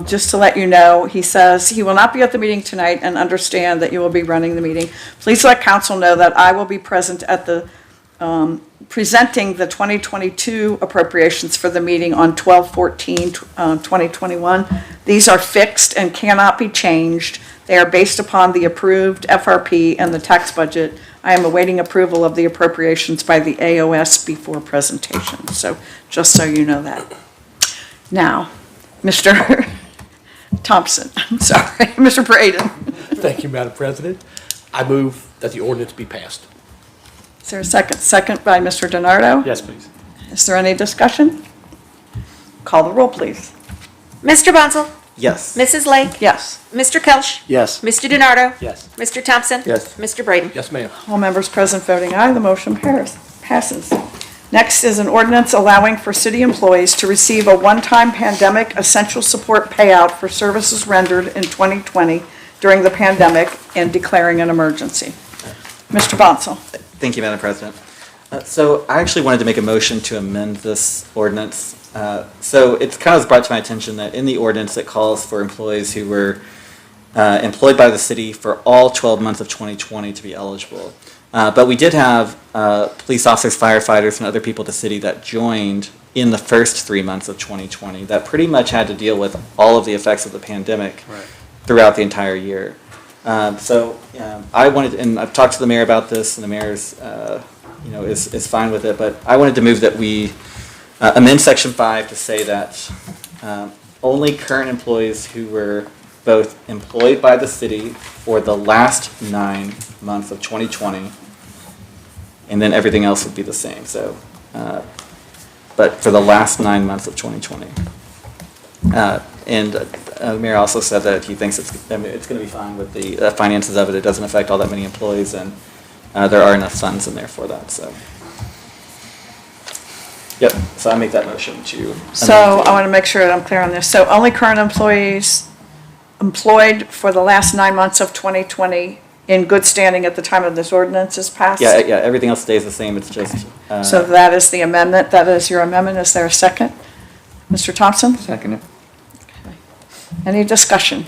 just to let you know, he says he will not be at the meeting tonight and understand that you will be running the meeting. Please let council know that I will be present at the, presenting the 2022 appropriations for the meeting on 12/14/2021. These are fixed and cannot be changed. They are based upon the approved FRP and the tax budget. I am awaiting approval of the appropriations by the AOS before presentation, so just so you know that. Now, Mr. Thompson, I'm sorry, Mr. Braden. Thank you, Madam President. I move that the ordinance be passed. Is there a second? Second by Mr. DiNardo. Yes, please. Is there any discussion? Call the roll, please. Mr. Bunzel? Yes. Mrs. Lake? Yes. Mr. Kelch? Yes. Mr. DiNardo? Yes. Mr. Thompson? Yes. Mr. Braden? Yes, ma'am. All members present voting aye, the motion passes. Next is an ordinance allowing for city employees to receive a one-time pandemic essential support payout for services rendered in 2020 during the pandemic and declaring an emergency. Mr. Bonsall. Thank you, Madam President. So I actually wanted to make a motion to amend this ordinance. So it kind of was brought to my attention that in the ordinance it calls for employees who were employed by the city for all 12 months of 2020 to be eligible. But we did have police officers, firefighters, and other people at the city that joined in the first 3 months of 2020 that pretty much had to deal with all of the effects of the pandemic throughout the entire year. So I wanted, and I've talked to the mayor about this, and the mayor's, is fine with it. But I wanted to move that we amend Section 5 to say that only current employees who were both employed by the city for the last 9 months of 2020, and then everything else would be the same. So, but for the last 9 months of 2020. And the mayor also said that he thinks it's going to be fine with the finances of it. It doesn't affect all that many employees, and there are enough funds in there for that. So, yep. So I make that motion to. So I want to make sure that I'm clear on this. So only current employees employed for the last 9 months of 2020 in good standing at the time of this ordinance is passed? Yeah, everything else stays the same. It's just. So that is the amendment. That is your amendment. Is there a second? Mr. Thompson? Second it. Any discussion?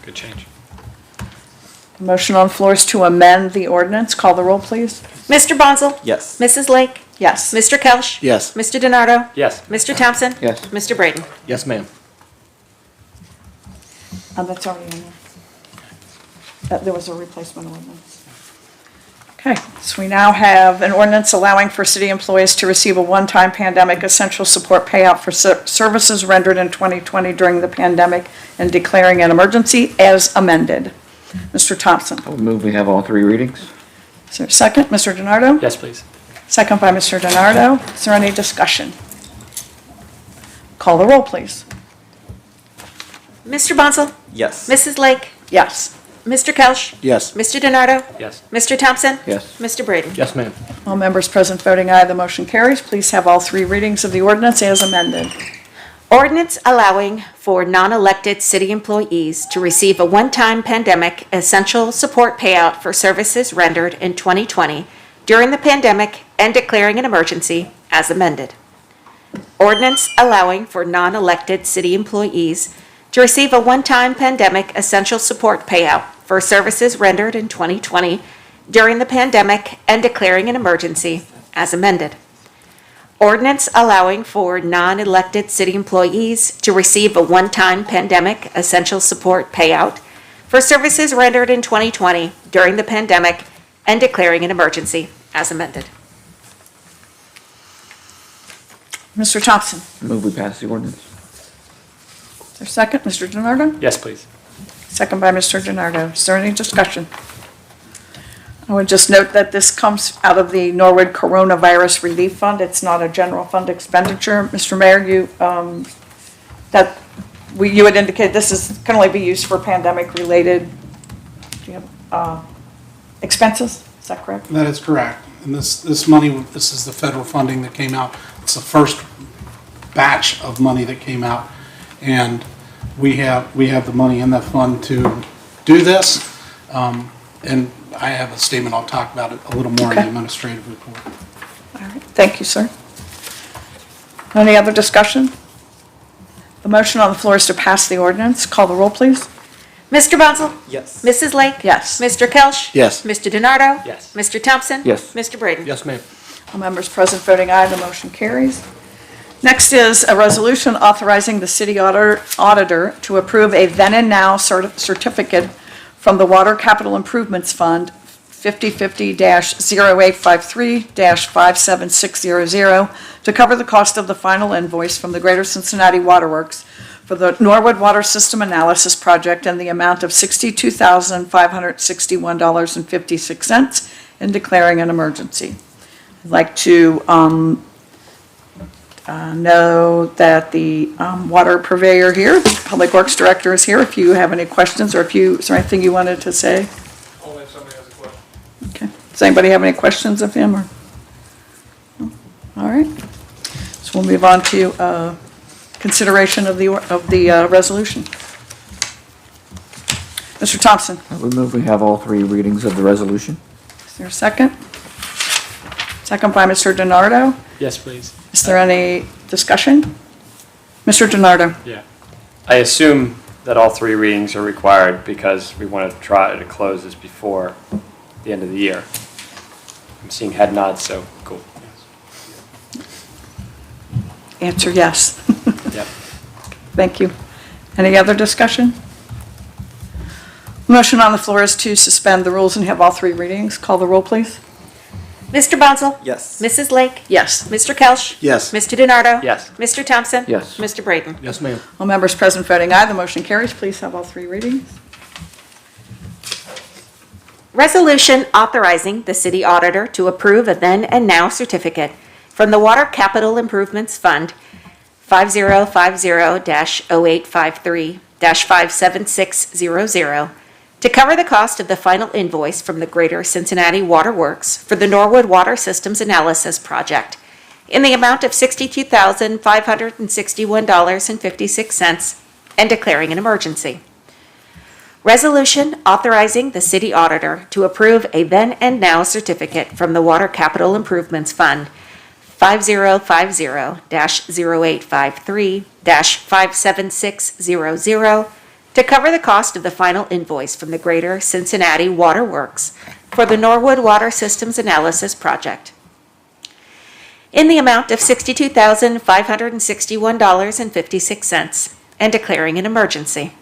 Good change. The motion on the floor is to amend the ordinance. Call the roll, please. Mr. Bonzel? Yes. Mrs. Lake? Yes. Mr. Kelch? Yes. Mr. DiNardo? Yes. Mr. Thompson? Yes. Mr. Braden? Yes, ma'am. That's already in there. There was a replacement ordinance. Okay, so we now have an ordinance allowing for city employees to receive a one-time pandemic essential support payout for services rendered in 2020 during the pandemic and declaring an emergency as amended. Mr. Thompson. I would move we have all 3 readings. Is there a second? Mr. DiNardo? Yes, please. Second by Mr. DiNardo. Is there any discussion? Call the roll, please. Mr. Bonzel? Yes. Mrs. Lake? Yes. Mr. Kelch? Yes. Mr. DiNardo? Yes. Mr. Thompson? Yes. Mr. Braden? Yes, ma'am. All members present voting aye, the motion carries. Please have all 3 readings of the ordinance as amended. Ordinance allowing for non-elected city employees to receive a one-time pandemic essential support payout for services rendered in 2020 during the pandemic and declaring an emergency as amended. Ordinance allowing for non-elected city employees to receive a one-time pandemic essential support payout for services rendered in 2020 during the pandemic and declaring an emergency as amended. Ordinance allowing for non-elected city employees to receive a one-time pandemic essential support payout for services rendered in 2020 during the pandemic and declaring an emergency as amended. Mr. Thompson. Move we pass the ordinance. Is there a second? Mr. DiNardo? Yes, please. Second by Mr. DiNardo. Is there any discussion? I would just note that this comes out of the Norwood Coronavirus Relief Fund. It's not a general fund expenditure. Mr. Mayor, you had indicated this can only be used for pandemic-related expenses. Is that correct? That is correct. And this money, this is the federal funding that came out. It's the first batch of money that came out. And we have the money in that fund to do this. And I have a statement, I'll talk about it a little more in the Okay. administrative report. All right, thank you, sir. Any other discussion? The motion on the floor is to pass the ordinance. Call the roll, please. Mr. Bunzel? Yes. Mrs. Lake? Yes. Mr. Kelch? Yes. Mr. DiNardo? Yes. Mr. Thompson? Yes. Mr. Braden? Yes, ma'am. All members present voting aye, the motion carries. Next is a resolution authorizing the city auditor to approve a then and now certificate from the Water Capital Improvements Fund 5050-0853-57600 to cover the cost of the final invoice from the Greater Cincinnati Waterworks for the Norwood Water System Analysis Project in the amount of $62,561.56 and declaring an emergency. I'd like to know that the water purveyor here, the Public Works Director is here, if you have any questions, or is there anything you wanted to say? Only if somebody has a question. Okay. Does anybody have any questions of him, or? No? All right. So we'll move on to consideration of the resolution. Mr. Thompson, We move we have all three readings of the resolution. is there a second? Second by Mr. DiNardo. Yes, please. Is there any discussion? Mr. DiNardo? Yeah. I assume that all three readings are required because we want to try to close this before the end of the year. I'm seeing head nods, so cool. Answer yes. Yep. Thank you. Any other discussion? Motion on the floor is to suspend the rules and have all three readings. Call the roll, please. Mr. Bunzel? Yes. Mrs. Lake? Yes. Mr. Kelch? Yes. Mr. DiNardo? Yes. Mr. Thompson? Yes. Mr. Braden? Yes, ma'am. All members present voting aye, the motion carries. Please have all three readings. Resolution authorizing the city auditor to approve a then and now certificate from the Water Capital Improvements Fund 5050-0853-57600 to cover the cost of the final invoice from the Greater Cincinnati Water Works for the Norwood Water Systems Analysis Project in the amount of $62,561.56 and declaring an emergency. Resolution authorizing the city auditor to approve a then and now certificate from the Water Capital Improvements Fund 5050-0853-57600 to cover the cost of the final invoice from the Greater Cincinnati Water Works for the Norwood Water Systems Analysis Project in the amount of $62,561.56 and declaring an emergency.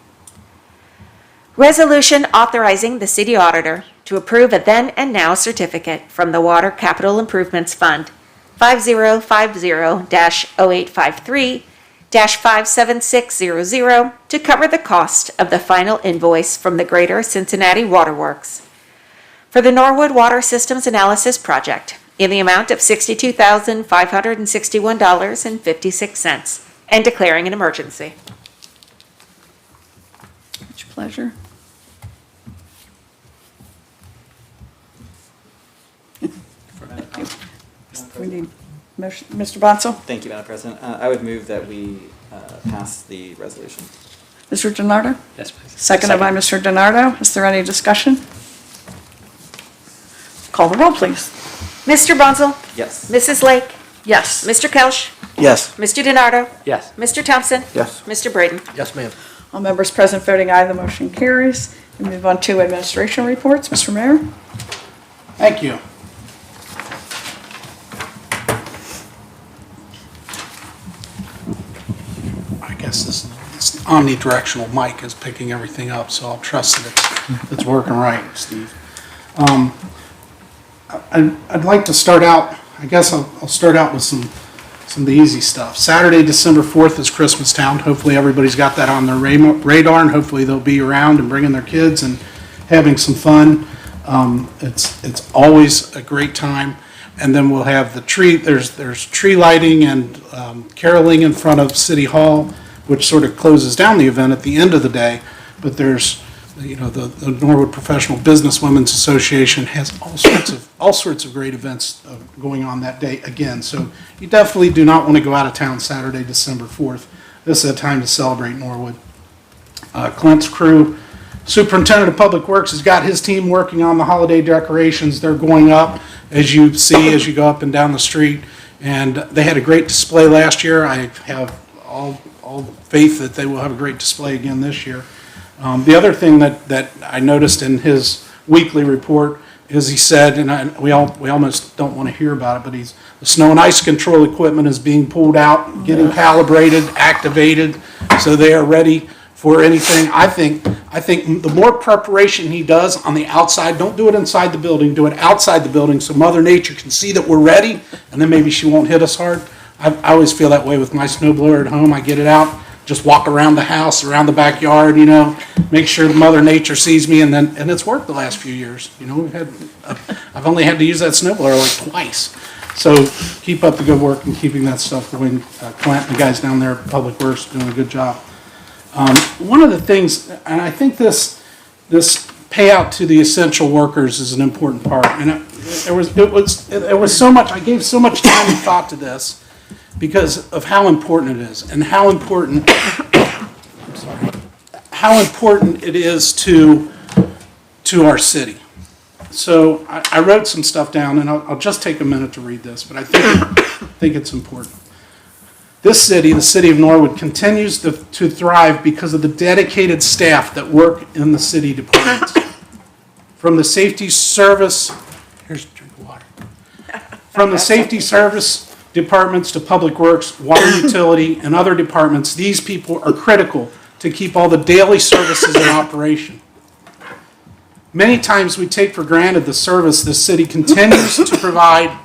Resolution authorizing the city auditor to approve a then and now certificate from the Water Capital Improvements Fund 5050-0853-57600 to cover the cost of the final invoice from the Greater Cincinnati Water Works for the Norwood Water Systems Analysis Project in the amount of $62,561.56 and declaring an emergency. Much pleasure. We need motion, Mr. Bonso? Thank you, Madam President. I would move that we pass the resolution. Mr. DiNardo? Yes, please. Seconded by Mr. DiNardo. Is there any discussion? Call the roll, please. Mr. Bunzel? Yes. Mrs. Lake? Yes. Mr. Kelch? Yes. Mr. DiNardo? Yes. Mr. Thompson? Yes. Mr. Braden? Yes, ma'am. All members present voting aye, the motion carries. We move on to administration reports. Mr. Mayor? Thank you. I guess this omnidirectional mic is picking everything up, so I'll trust that it's working right, Steve. I'd like to start out, I guess I'll start out with some of the easy stuff. Saturday, December 4th is Christmastown. Hopefully everybody's got that on their radar, and hopefully they'll be around and bringing their kids and having some fun. It's always a great time. And then we'll have the tree, there's tree lighting and caroling in front of City Hall, which sort of closes down the event at the end of the day. But there's, the Norwood Professional Business Women's Association has all sorts of all sorts of great events going on that day again. So you definitely do not want to go out of town Saturday, December 4th. This is a time to celebrate Norwood. Clint's crew, Superintendent of Public Works, has got his team working on the holiday decorations. They're going up, as you see, as you go up and down the street. And they had a great display last year. I have all faith that they will have a great display again this year. The other thing that I noticed in his weekly report is he said, and we almost don't want to hear about it, but the snow and ice control equipment is being pulled out, getting calibrated, activated, so they are ready for anything. I think the more preparation he does on the outside, don't do it inside the building, do it outside the building so Mother Nature can see that we're ready, and then maybe she won't hit us hard. I always feel that way with my snowblower at home. I get it out, just walk around the house, around the backyard, make sure Mother Nature sees me, and it's worked the last few years. I've only had to use that snowblower like twice. So keep up the good work and keeping that stuff going. Clint and the guys down there at Public Works are doing a good job. One of the things, and I think this payout to the essential workers is an important part, and there was so much, I gave so much time and thought to this because of how important it is and how important it is to our city. So I wrote some stuff down, and I'll just take a minute to read this, but I think it's important. This city, the city of Norwood, continues to thrive because of the dedicated staff that work in the city departments. From the safety service, here's a drink of water. From the safety service departments to public works, water utility, and other departments, these people are critical to keep all the daily services in operation. Many times we take for granted the service this city continues to provide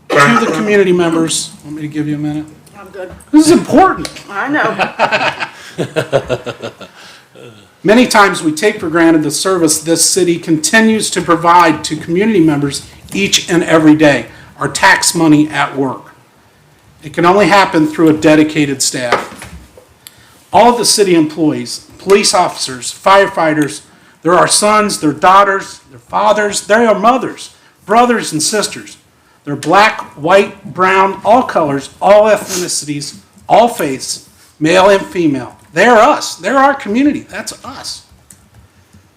to the community members. Want me to give you a minute? I'm good. This is important. I know. Many times we take for granted the service this city continues to provide to community members each and every day, our tax money at work. It can only happen through a dedicated staff. All of the city employees, police officers, firefighters, they're our sons, their daughters, their fathers, they're our mothers, brothers and sisters. They're black, white, brown, all colors, all ethnicities, all faiths, male and female. They're us. They're our community. That's us.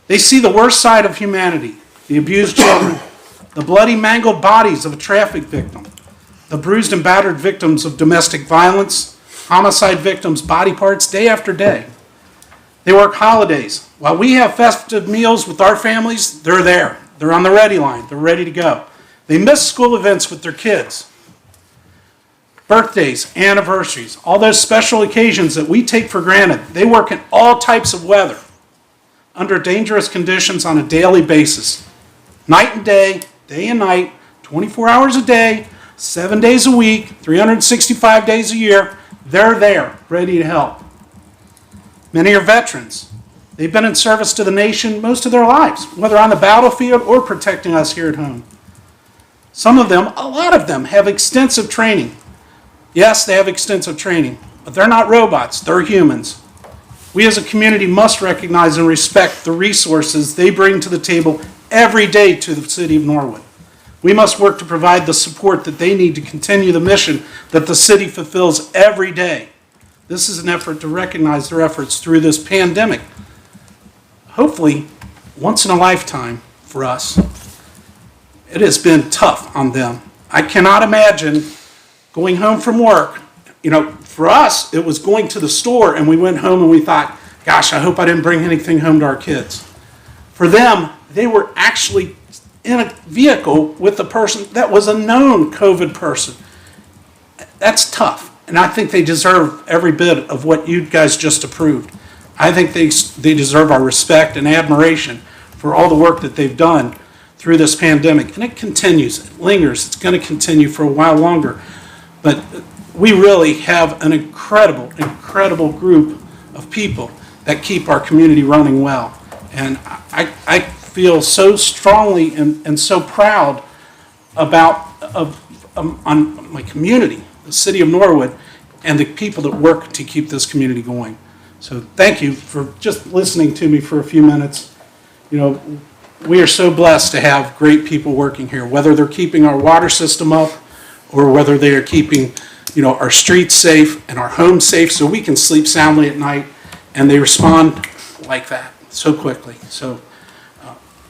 They see the worst side of humanity, the abused children, the bloody, mangled bodies of a traffic victim, the bruised and battered victims of domestic violence, homicide victims' body parts day after day. They work holidays. While we have festive meals with our families, they're there. They're on the ready line. They're ready to go. They miss school events with their kids. Birthdays, anniversaries, all those special occasions that we take for granted. They work in all types of weather, under dangerous conditions on a daily basis. Night and day and night, 24 hours a day, 7 days a week, 365 days a year. They're there, ready to help. Many are veterans. They've been in service to the nation most of their lives, whether on the battlefield or protecting us here at home. Some of them, a lot of them, have extensive training. Yes, they have extensive training, but they're not robots, they're humans. We as a community must recognize and respect the resources they bring to the table every day to the city of Norwood. We must work to provide the support that they need to continue the mission that the city fulfills every day. This is an effort to recognize their efforts through this pandemic. Hopefully, once in a lifetime for us. It has been tough on them. I cannot imagine going home from work. For us, it was going to the store and we went home and we thought, gosh, I hope I didn't bring anything home to our kids. For them, they were actually in a vehicle with a person that was a known COVID person. That's tough. And I think they deserve every bit of what you guys just approved. I think they deserve our respect and admiration for all the work that they've done through this pandemic. And it continues, it lingers, it's going to continue for a while longer. But we really have an incredible group of people that keep our community running well. And I feel so strongly and so proud on my community, the city of Norwood, and the people that work to keep this community going. So thank you for just listening to me for a few minutes. we are so blessed to have great people working here, whether they're keeping our water system up or whether they are keeping, our streets safe and our homes safe so we can sleep soundly at night, and they respond like that so quickly. So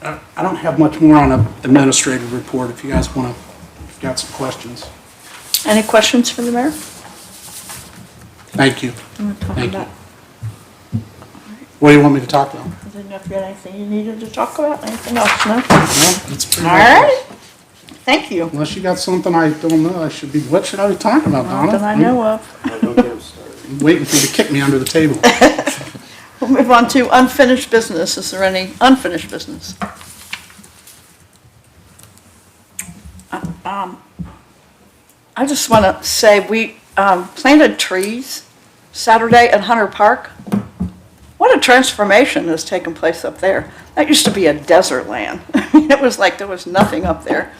I don't have much more on an administrative report if you guys if you've got some questions. Any questions for the mayor? Thank you. Thank you. What do you want me to talk about? I didn't know if you had anything you needed to talk about, anything else, no? No, it's pretty All much it. right, thank you. Unless you got something I don't know, what should I be talking about, Donna? Not that I know of. I'm waiting for you to kick me under the table. We'll move on to unfinished business. Is there any unfinished business? I just want to say, we planted trees Saturday at Hunter Park. What a transformation has taken place up there. That used to be a desert land. It was like there was nothing up there.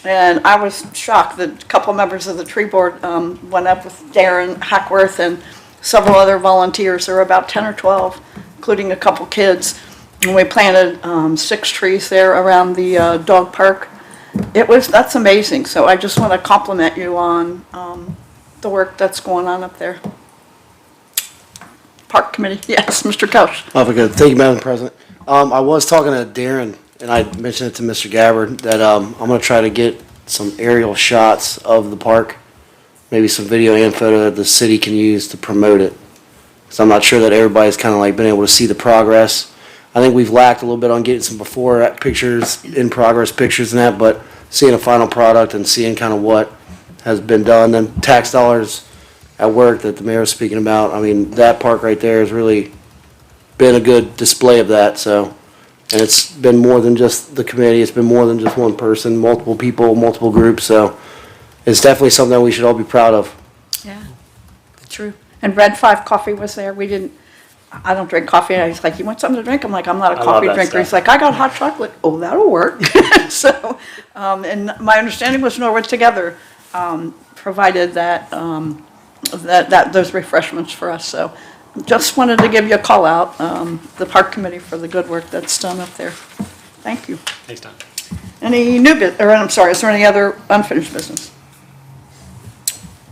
And I was shocked that a couple members of the tree board went up with Darren Hackworth and several other volunteers. There were about 10 or 12, including a couple kids. And we planted 6 trees there around the dog park. That's amazing. So I just want to compliment you on the work that's going on up there. Park Committee, yes, Mr. Couch. Oh, very good. Thank you, Madam President. I was talking to Darren, and I mentioned it to Mr. Gabbard, that I'm going to try to get some aerial shots of the park, maybe some video and photo that the city can use to promote it. So I'm not sure that everybody's kind of like been able to see the progress. I think we've lacked a little bit on getting some before pictures, in progress pictures and that, but seeing a final product and seeing kind of what has been done, then tax dollars at work that the mayor was speaking about. I mean, that park right there has really been a good display of that. So, and it's been more than just the committee. It's been more than just one person, multiple people, multiple groups. So it's definitely something that we should all be proud of. Yeah, true. And Red 5 Coffee was there. I don't drink coffee. And he's like, you want something to drink? I'm like, I'm not a I love coffee that drinker. stuff. He's like, I got hot chocolate. Oh, that'll work. So, and my understanding was Norwood Together provided those refreshments for us. So just wanted to give you a call out, the park committee, for the good work that's done up there. Thank you. Thanks, Don. Any new is there any other unfinished business?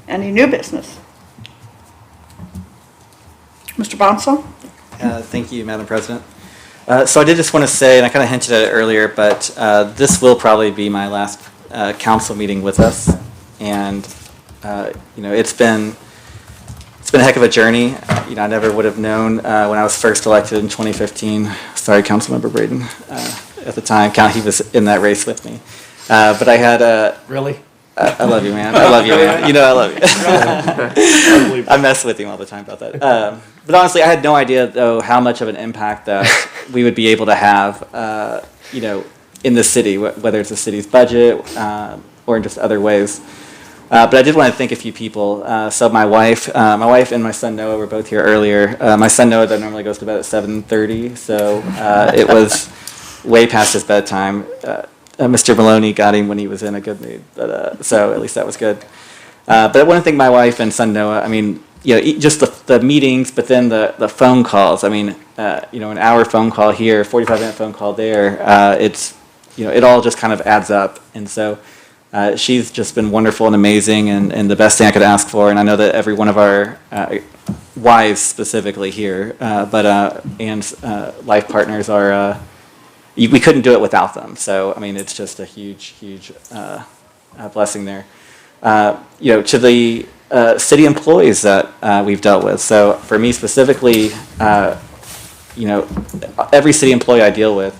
Any new business? Mr. Bonsall? Thank you, Madam President. So I did just want to say, and I kind of hinted at it earlier, but this will probably be my last council meeting with us. And, it's been a heck of a journey. I never would have known when I was first elected in 2015. Sorry, Councilmember Braden. At the time, he was in that race with me. But I had Really? I love you, man. I love you, man. I love you. I mess with you all the time about that. But honestly, I had no idea, though, how much of an impact that we would be able to have, in the city, whether it's the city's budget or in just other ways. But I did want to thank a few people. So my wife and my son Noah were both here earlier. My son Noah that normally goes to bed at 7:30, so it was way past his bedtime. Mr. Maloney got him when he was in a good mood, but so at least that was good. But I want to thank my wife and son Noah. I mean, just the meetings, but then the phone calls. I mean, an hour phone call here, 45-minute phone call there. It's it all just kind of adds up, and so. She's just been wonderful and amazing and the best thing I could ask for. And I know that every one of our wives specifically here, and life partners are, we couldn't do it without them. So, I mean, it's just a huge, huge blessing there. To the city employees that we've dealt with. So for me specifically, every city employee I deal with,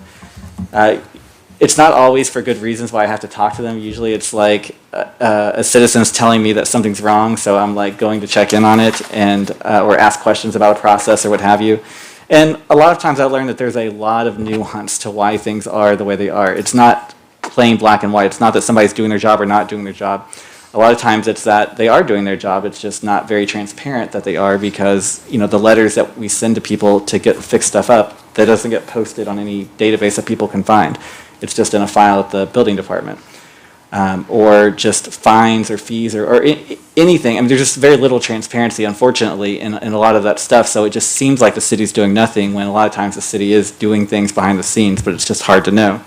it's not always for good reasons why I have to talk to them. Usually it's like a citizen's telling me that something's wrong, so I'm like going to check in on it and or ask questions about a process or what have you. And a lot of times I learned that there's a lot of nuance to why things are the way they are. It's not plain black and white. It's not that somebody's doing their job or not doing their job. A lot of times it's that they are doing their job. It's just not very transparent that they are because, the letters that we send to people to fix stuff up, that doesn't get posted on any database that people can find. It's just in a file at the building department. or just fines or fees or anything. I mean, there's just very little transparency, unfortunately, in a lot of that stuff. So it just seems like the city's doing nothing when a lot of times the city is doing things behind the scenes, but it's just hard to know.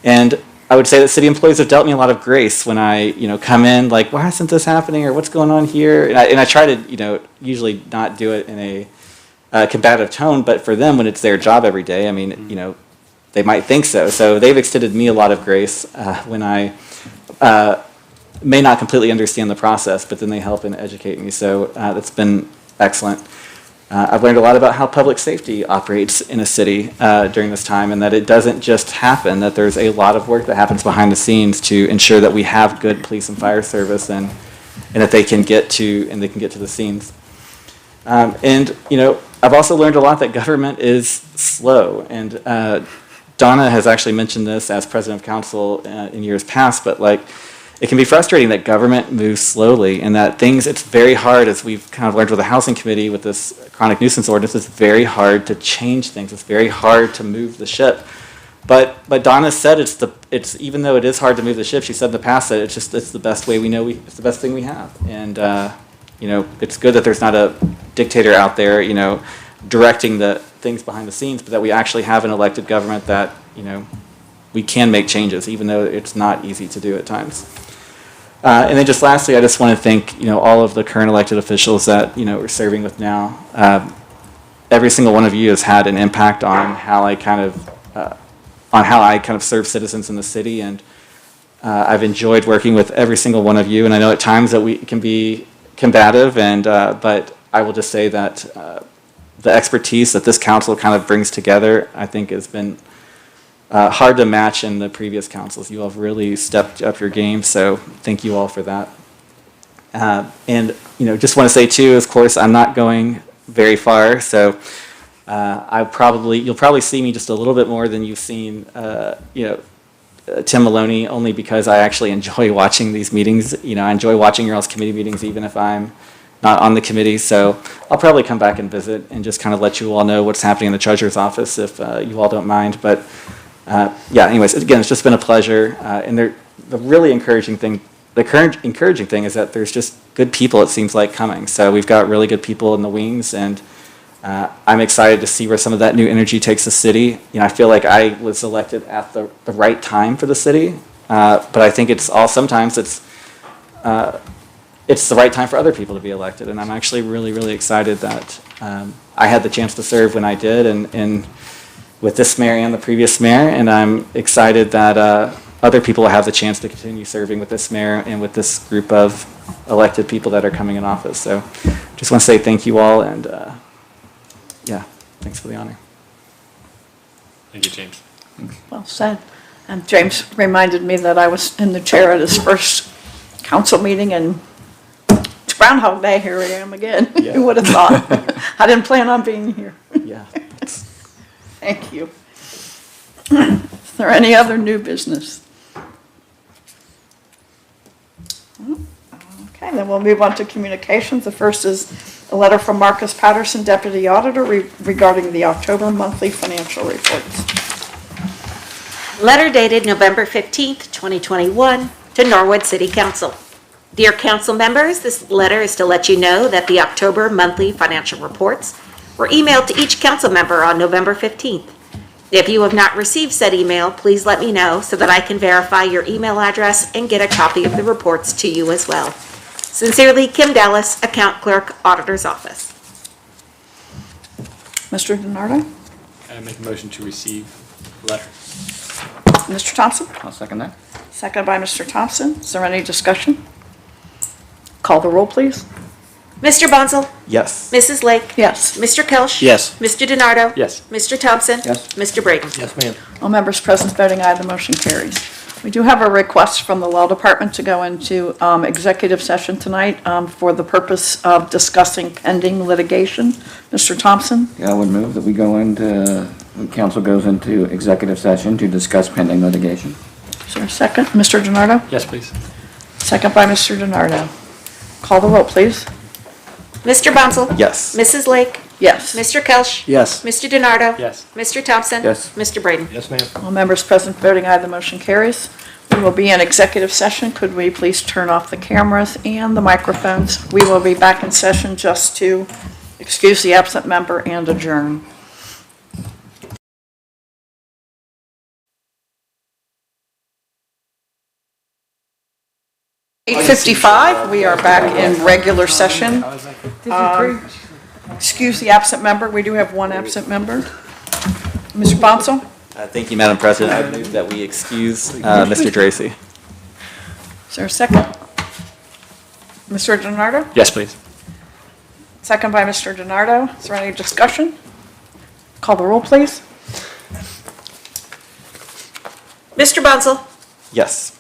And I would say that city employees have dealt me a lot of grace when I, come in like, why isn't this happening or what's going on here? And I try to, usually not do it in a combative tone, but for them, when it's their job every day, I mean, they might think so. So they've extended me a lot of grace when I may not completely understand the process, but then they help and educate me. So that's been excellent. I've learned a lot about how public safety operates in a city during this time, and that it doesn't just happen, that there's a lot of work that happens behind the scenes to ensure that we have good police and fire service and that they can get to the scenes. And I've also learned a lot that government is slow, and Donna has actually mentioned this as president of council in years past, but it can be frustrating that government moves slowly and that it's very hard, as we've kind of learned with the housing committee with this chronic nuisance ordinance, it's very hard to change things. It's very hard to move the ship. But Donna said it's even though it is hard to move the ship, she said in the past that it's the best way we know it's the best thing we have. And it's good that there's not a dictator out there, directing the things behind the scenes, but that we actually have an elected government that, we can make changes, even though it's not easy to do at times. And then just lastly, I just want to thank, all of the current elected officials that, we're serving with now. Every single one of you has had an impact on how I kind of serve citizens in the city. And I've enjoyed working with every single one of you. And I know at times that we can be combative, but I will just say that the expertise that this council kind of brings together, I think has been hard to match in the previous councils. You all have really stepped up your game, so thank you all for that. And just want to say too, of course, I'm not going very far, so you'll probably see me just a little bit more than you've seen, Tim Maloney, only because I actually enjoy watching these meetings. I enjoy watching your all's committee meetings, even if I'm not on the committee. So I'll probably come back and visit and just kind of let you all know what's happening in the treasurer's office if you all don't mind. But anyways, again, it's just been a pleasure. And the really encouraging thing, encouraging thing is that there's just good people, it seems like, coming. So we've got really good people in the wings, and I'm excited to see where some of that new energy takes the city. I feel like I was elected at the right time for the city, but I think sometimes it's the right time for other people to be elected. And I'm actually really, really excited that I had the chance to serve when I did, and with this mayor and the previous mayor, and I'm excited that other people will have the chance to continue serving with this mayor and with this group of elected people that are coming in office. So just want to say thank you all, and thanks for the honor. Thank you, James. Well said. And James reminded me that I was in the chair at his first council meeting, and it's Groundhog Day, here I am again. Yeah. Who would have thought? I didn't plan on being here. Yeah. Thank you. Is there any other new business? Okay, then we'll move on to communications. The first is a letter from Marcus Patterson, Deputy Auditor, regarding the October monthly financial reports. Letter dated November 15th, 2021, to Norwood City Council. Dear council members, this letter is to let you know that the October monthly financial reports were emailed to each council member on November 15th. If you have not received said email, please let me know so that I can verify your email address and get a copy of the reports to you as well. Sincerely, Kim Dallas, Account Clerk, Auditor's Office. Mr. DiNardo? I make a motion to receive the letter. Mr. Thompson? I'll second that. Second by Mr. Thompson. Is there any discussion? Call the roll, please. Mr. Bonzel? Yes. Mrs. Lake? Yes. Mr. Kelch? Yes. Mr. DiNardo? Yes. Mr. Thompson? Yes. Mr. Braden? Yes, ma'am. All members present voting aye, the motion carries. We do have a request from the Law Department to go into executive session tonight for the purpose of discussing pending litigation. Mr. Thompson? Yeah, I would move that we go into, council goes into executive session to discuss pending litigation. Is there a second? Mr. DiNardo? Yes, please. Second by Mr. DiNardo. Call the roll, please. Mr. Bonzel? Yes. Mrs. Lake? Yes. Mr. Kelch? Yes. Mr. DiNardo? Yes. Mr. Thompson? Yes. Mr. Braden? Yes, ma'am. All members present voting aye, the motion carries. We will be in executive session. Could we please turn off the cameras and the microphones? We will be back in session just to excuse the absent member and adjourn. 8:55, we are back in regular session. Excuse the absent member, we do have one absent member. Mr. Bonsall? Thank you, Madam President. I move that we excuse Mr. Tracy. Is there a second? Mr. DiNardo? Yes, please. Second by Mr. DiNardo. Is there any discussion? Call the roll, please. Mr. Bunsell, Yes.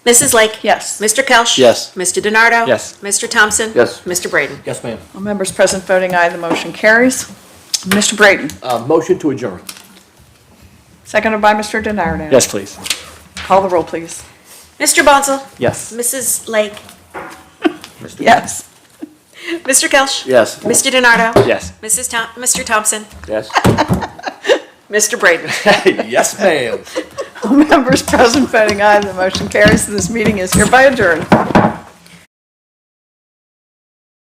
Mrs. Lake. Yes. Mr. Kelch. Yes. Mr. DiNardo. Yes. Mr. Thompson. Yes. Mr. Braden. Yes, ma'am. All members present voting aye, the motion carries. Mr. Braden? Motion to adjourn. Seconded by Mr. DiNardo. Yes, please. Call the roll, please. Mr. Bunsell. Yes. Mrs. Lake. Yes. Mr. Kelch. Yes. Mr. DiNardo. Yes. Mr. Thompson. Yes. Mr. Braden. Yes, ma'am. All members present voting aye, the motion carries. This meeting is hereby adjourned.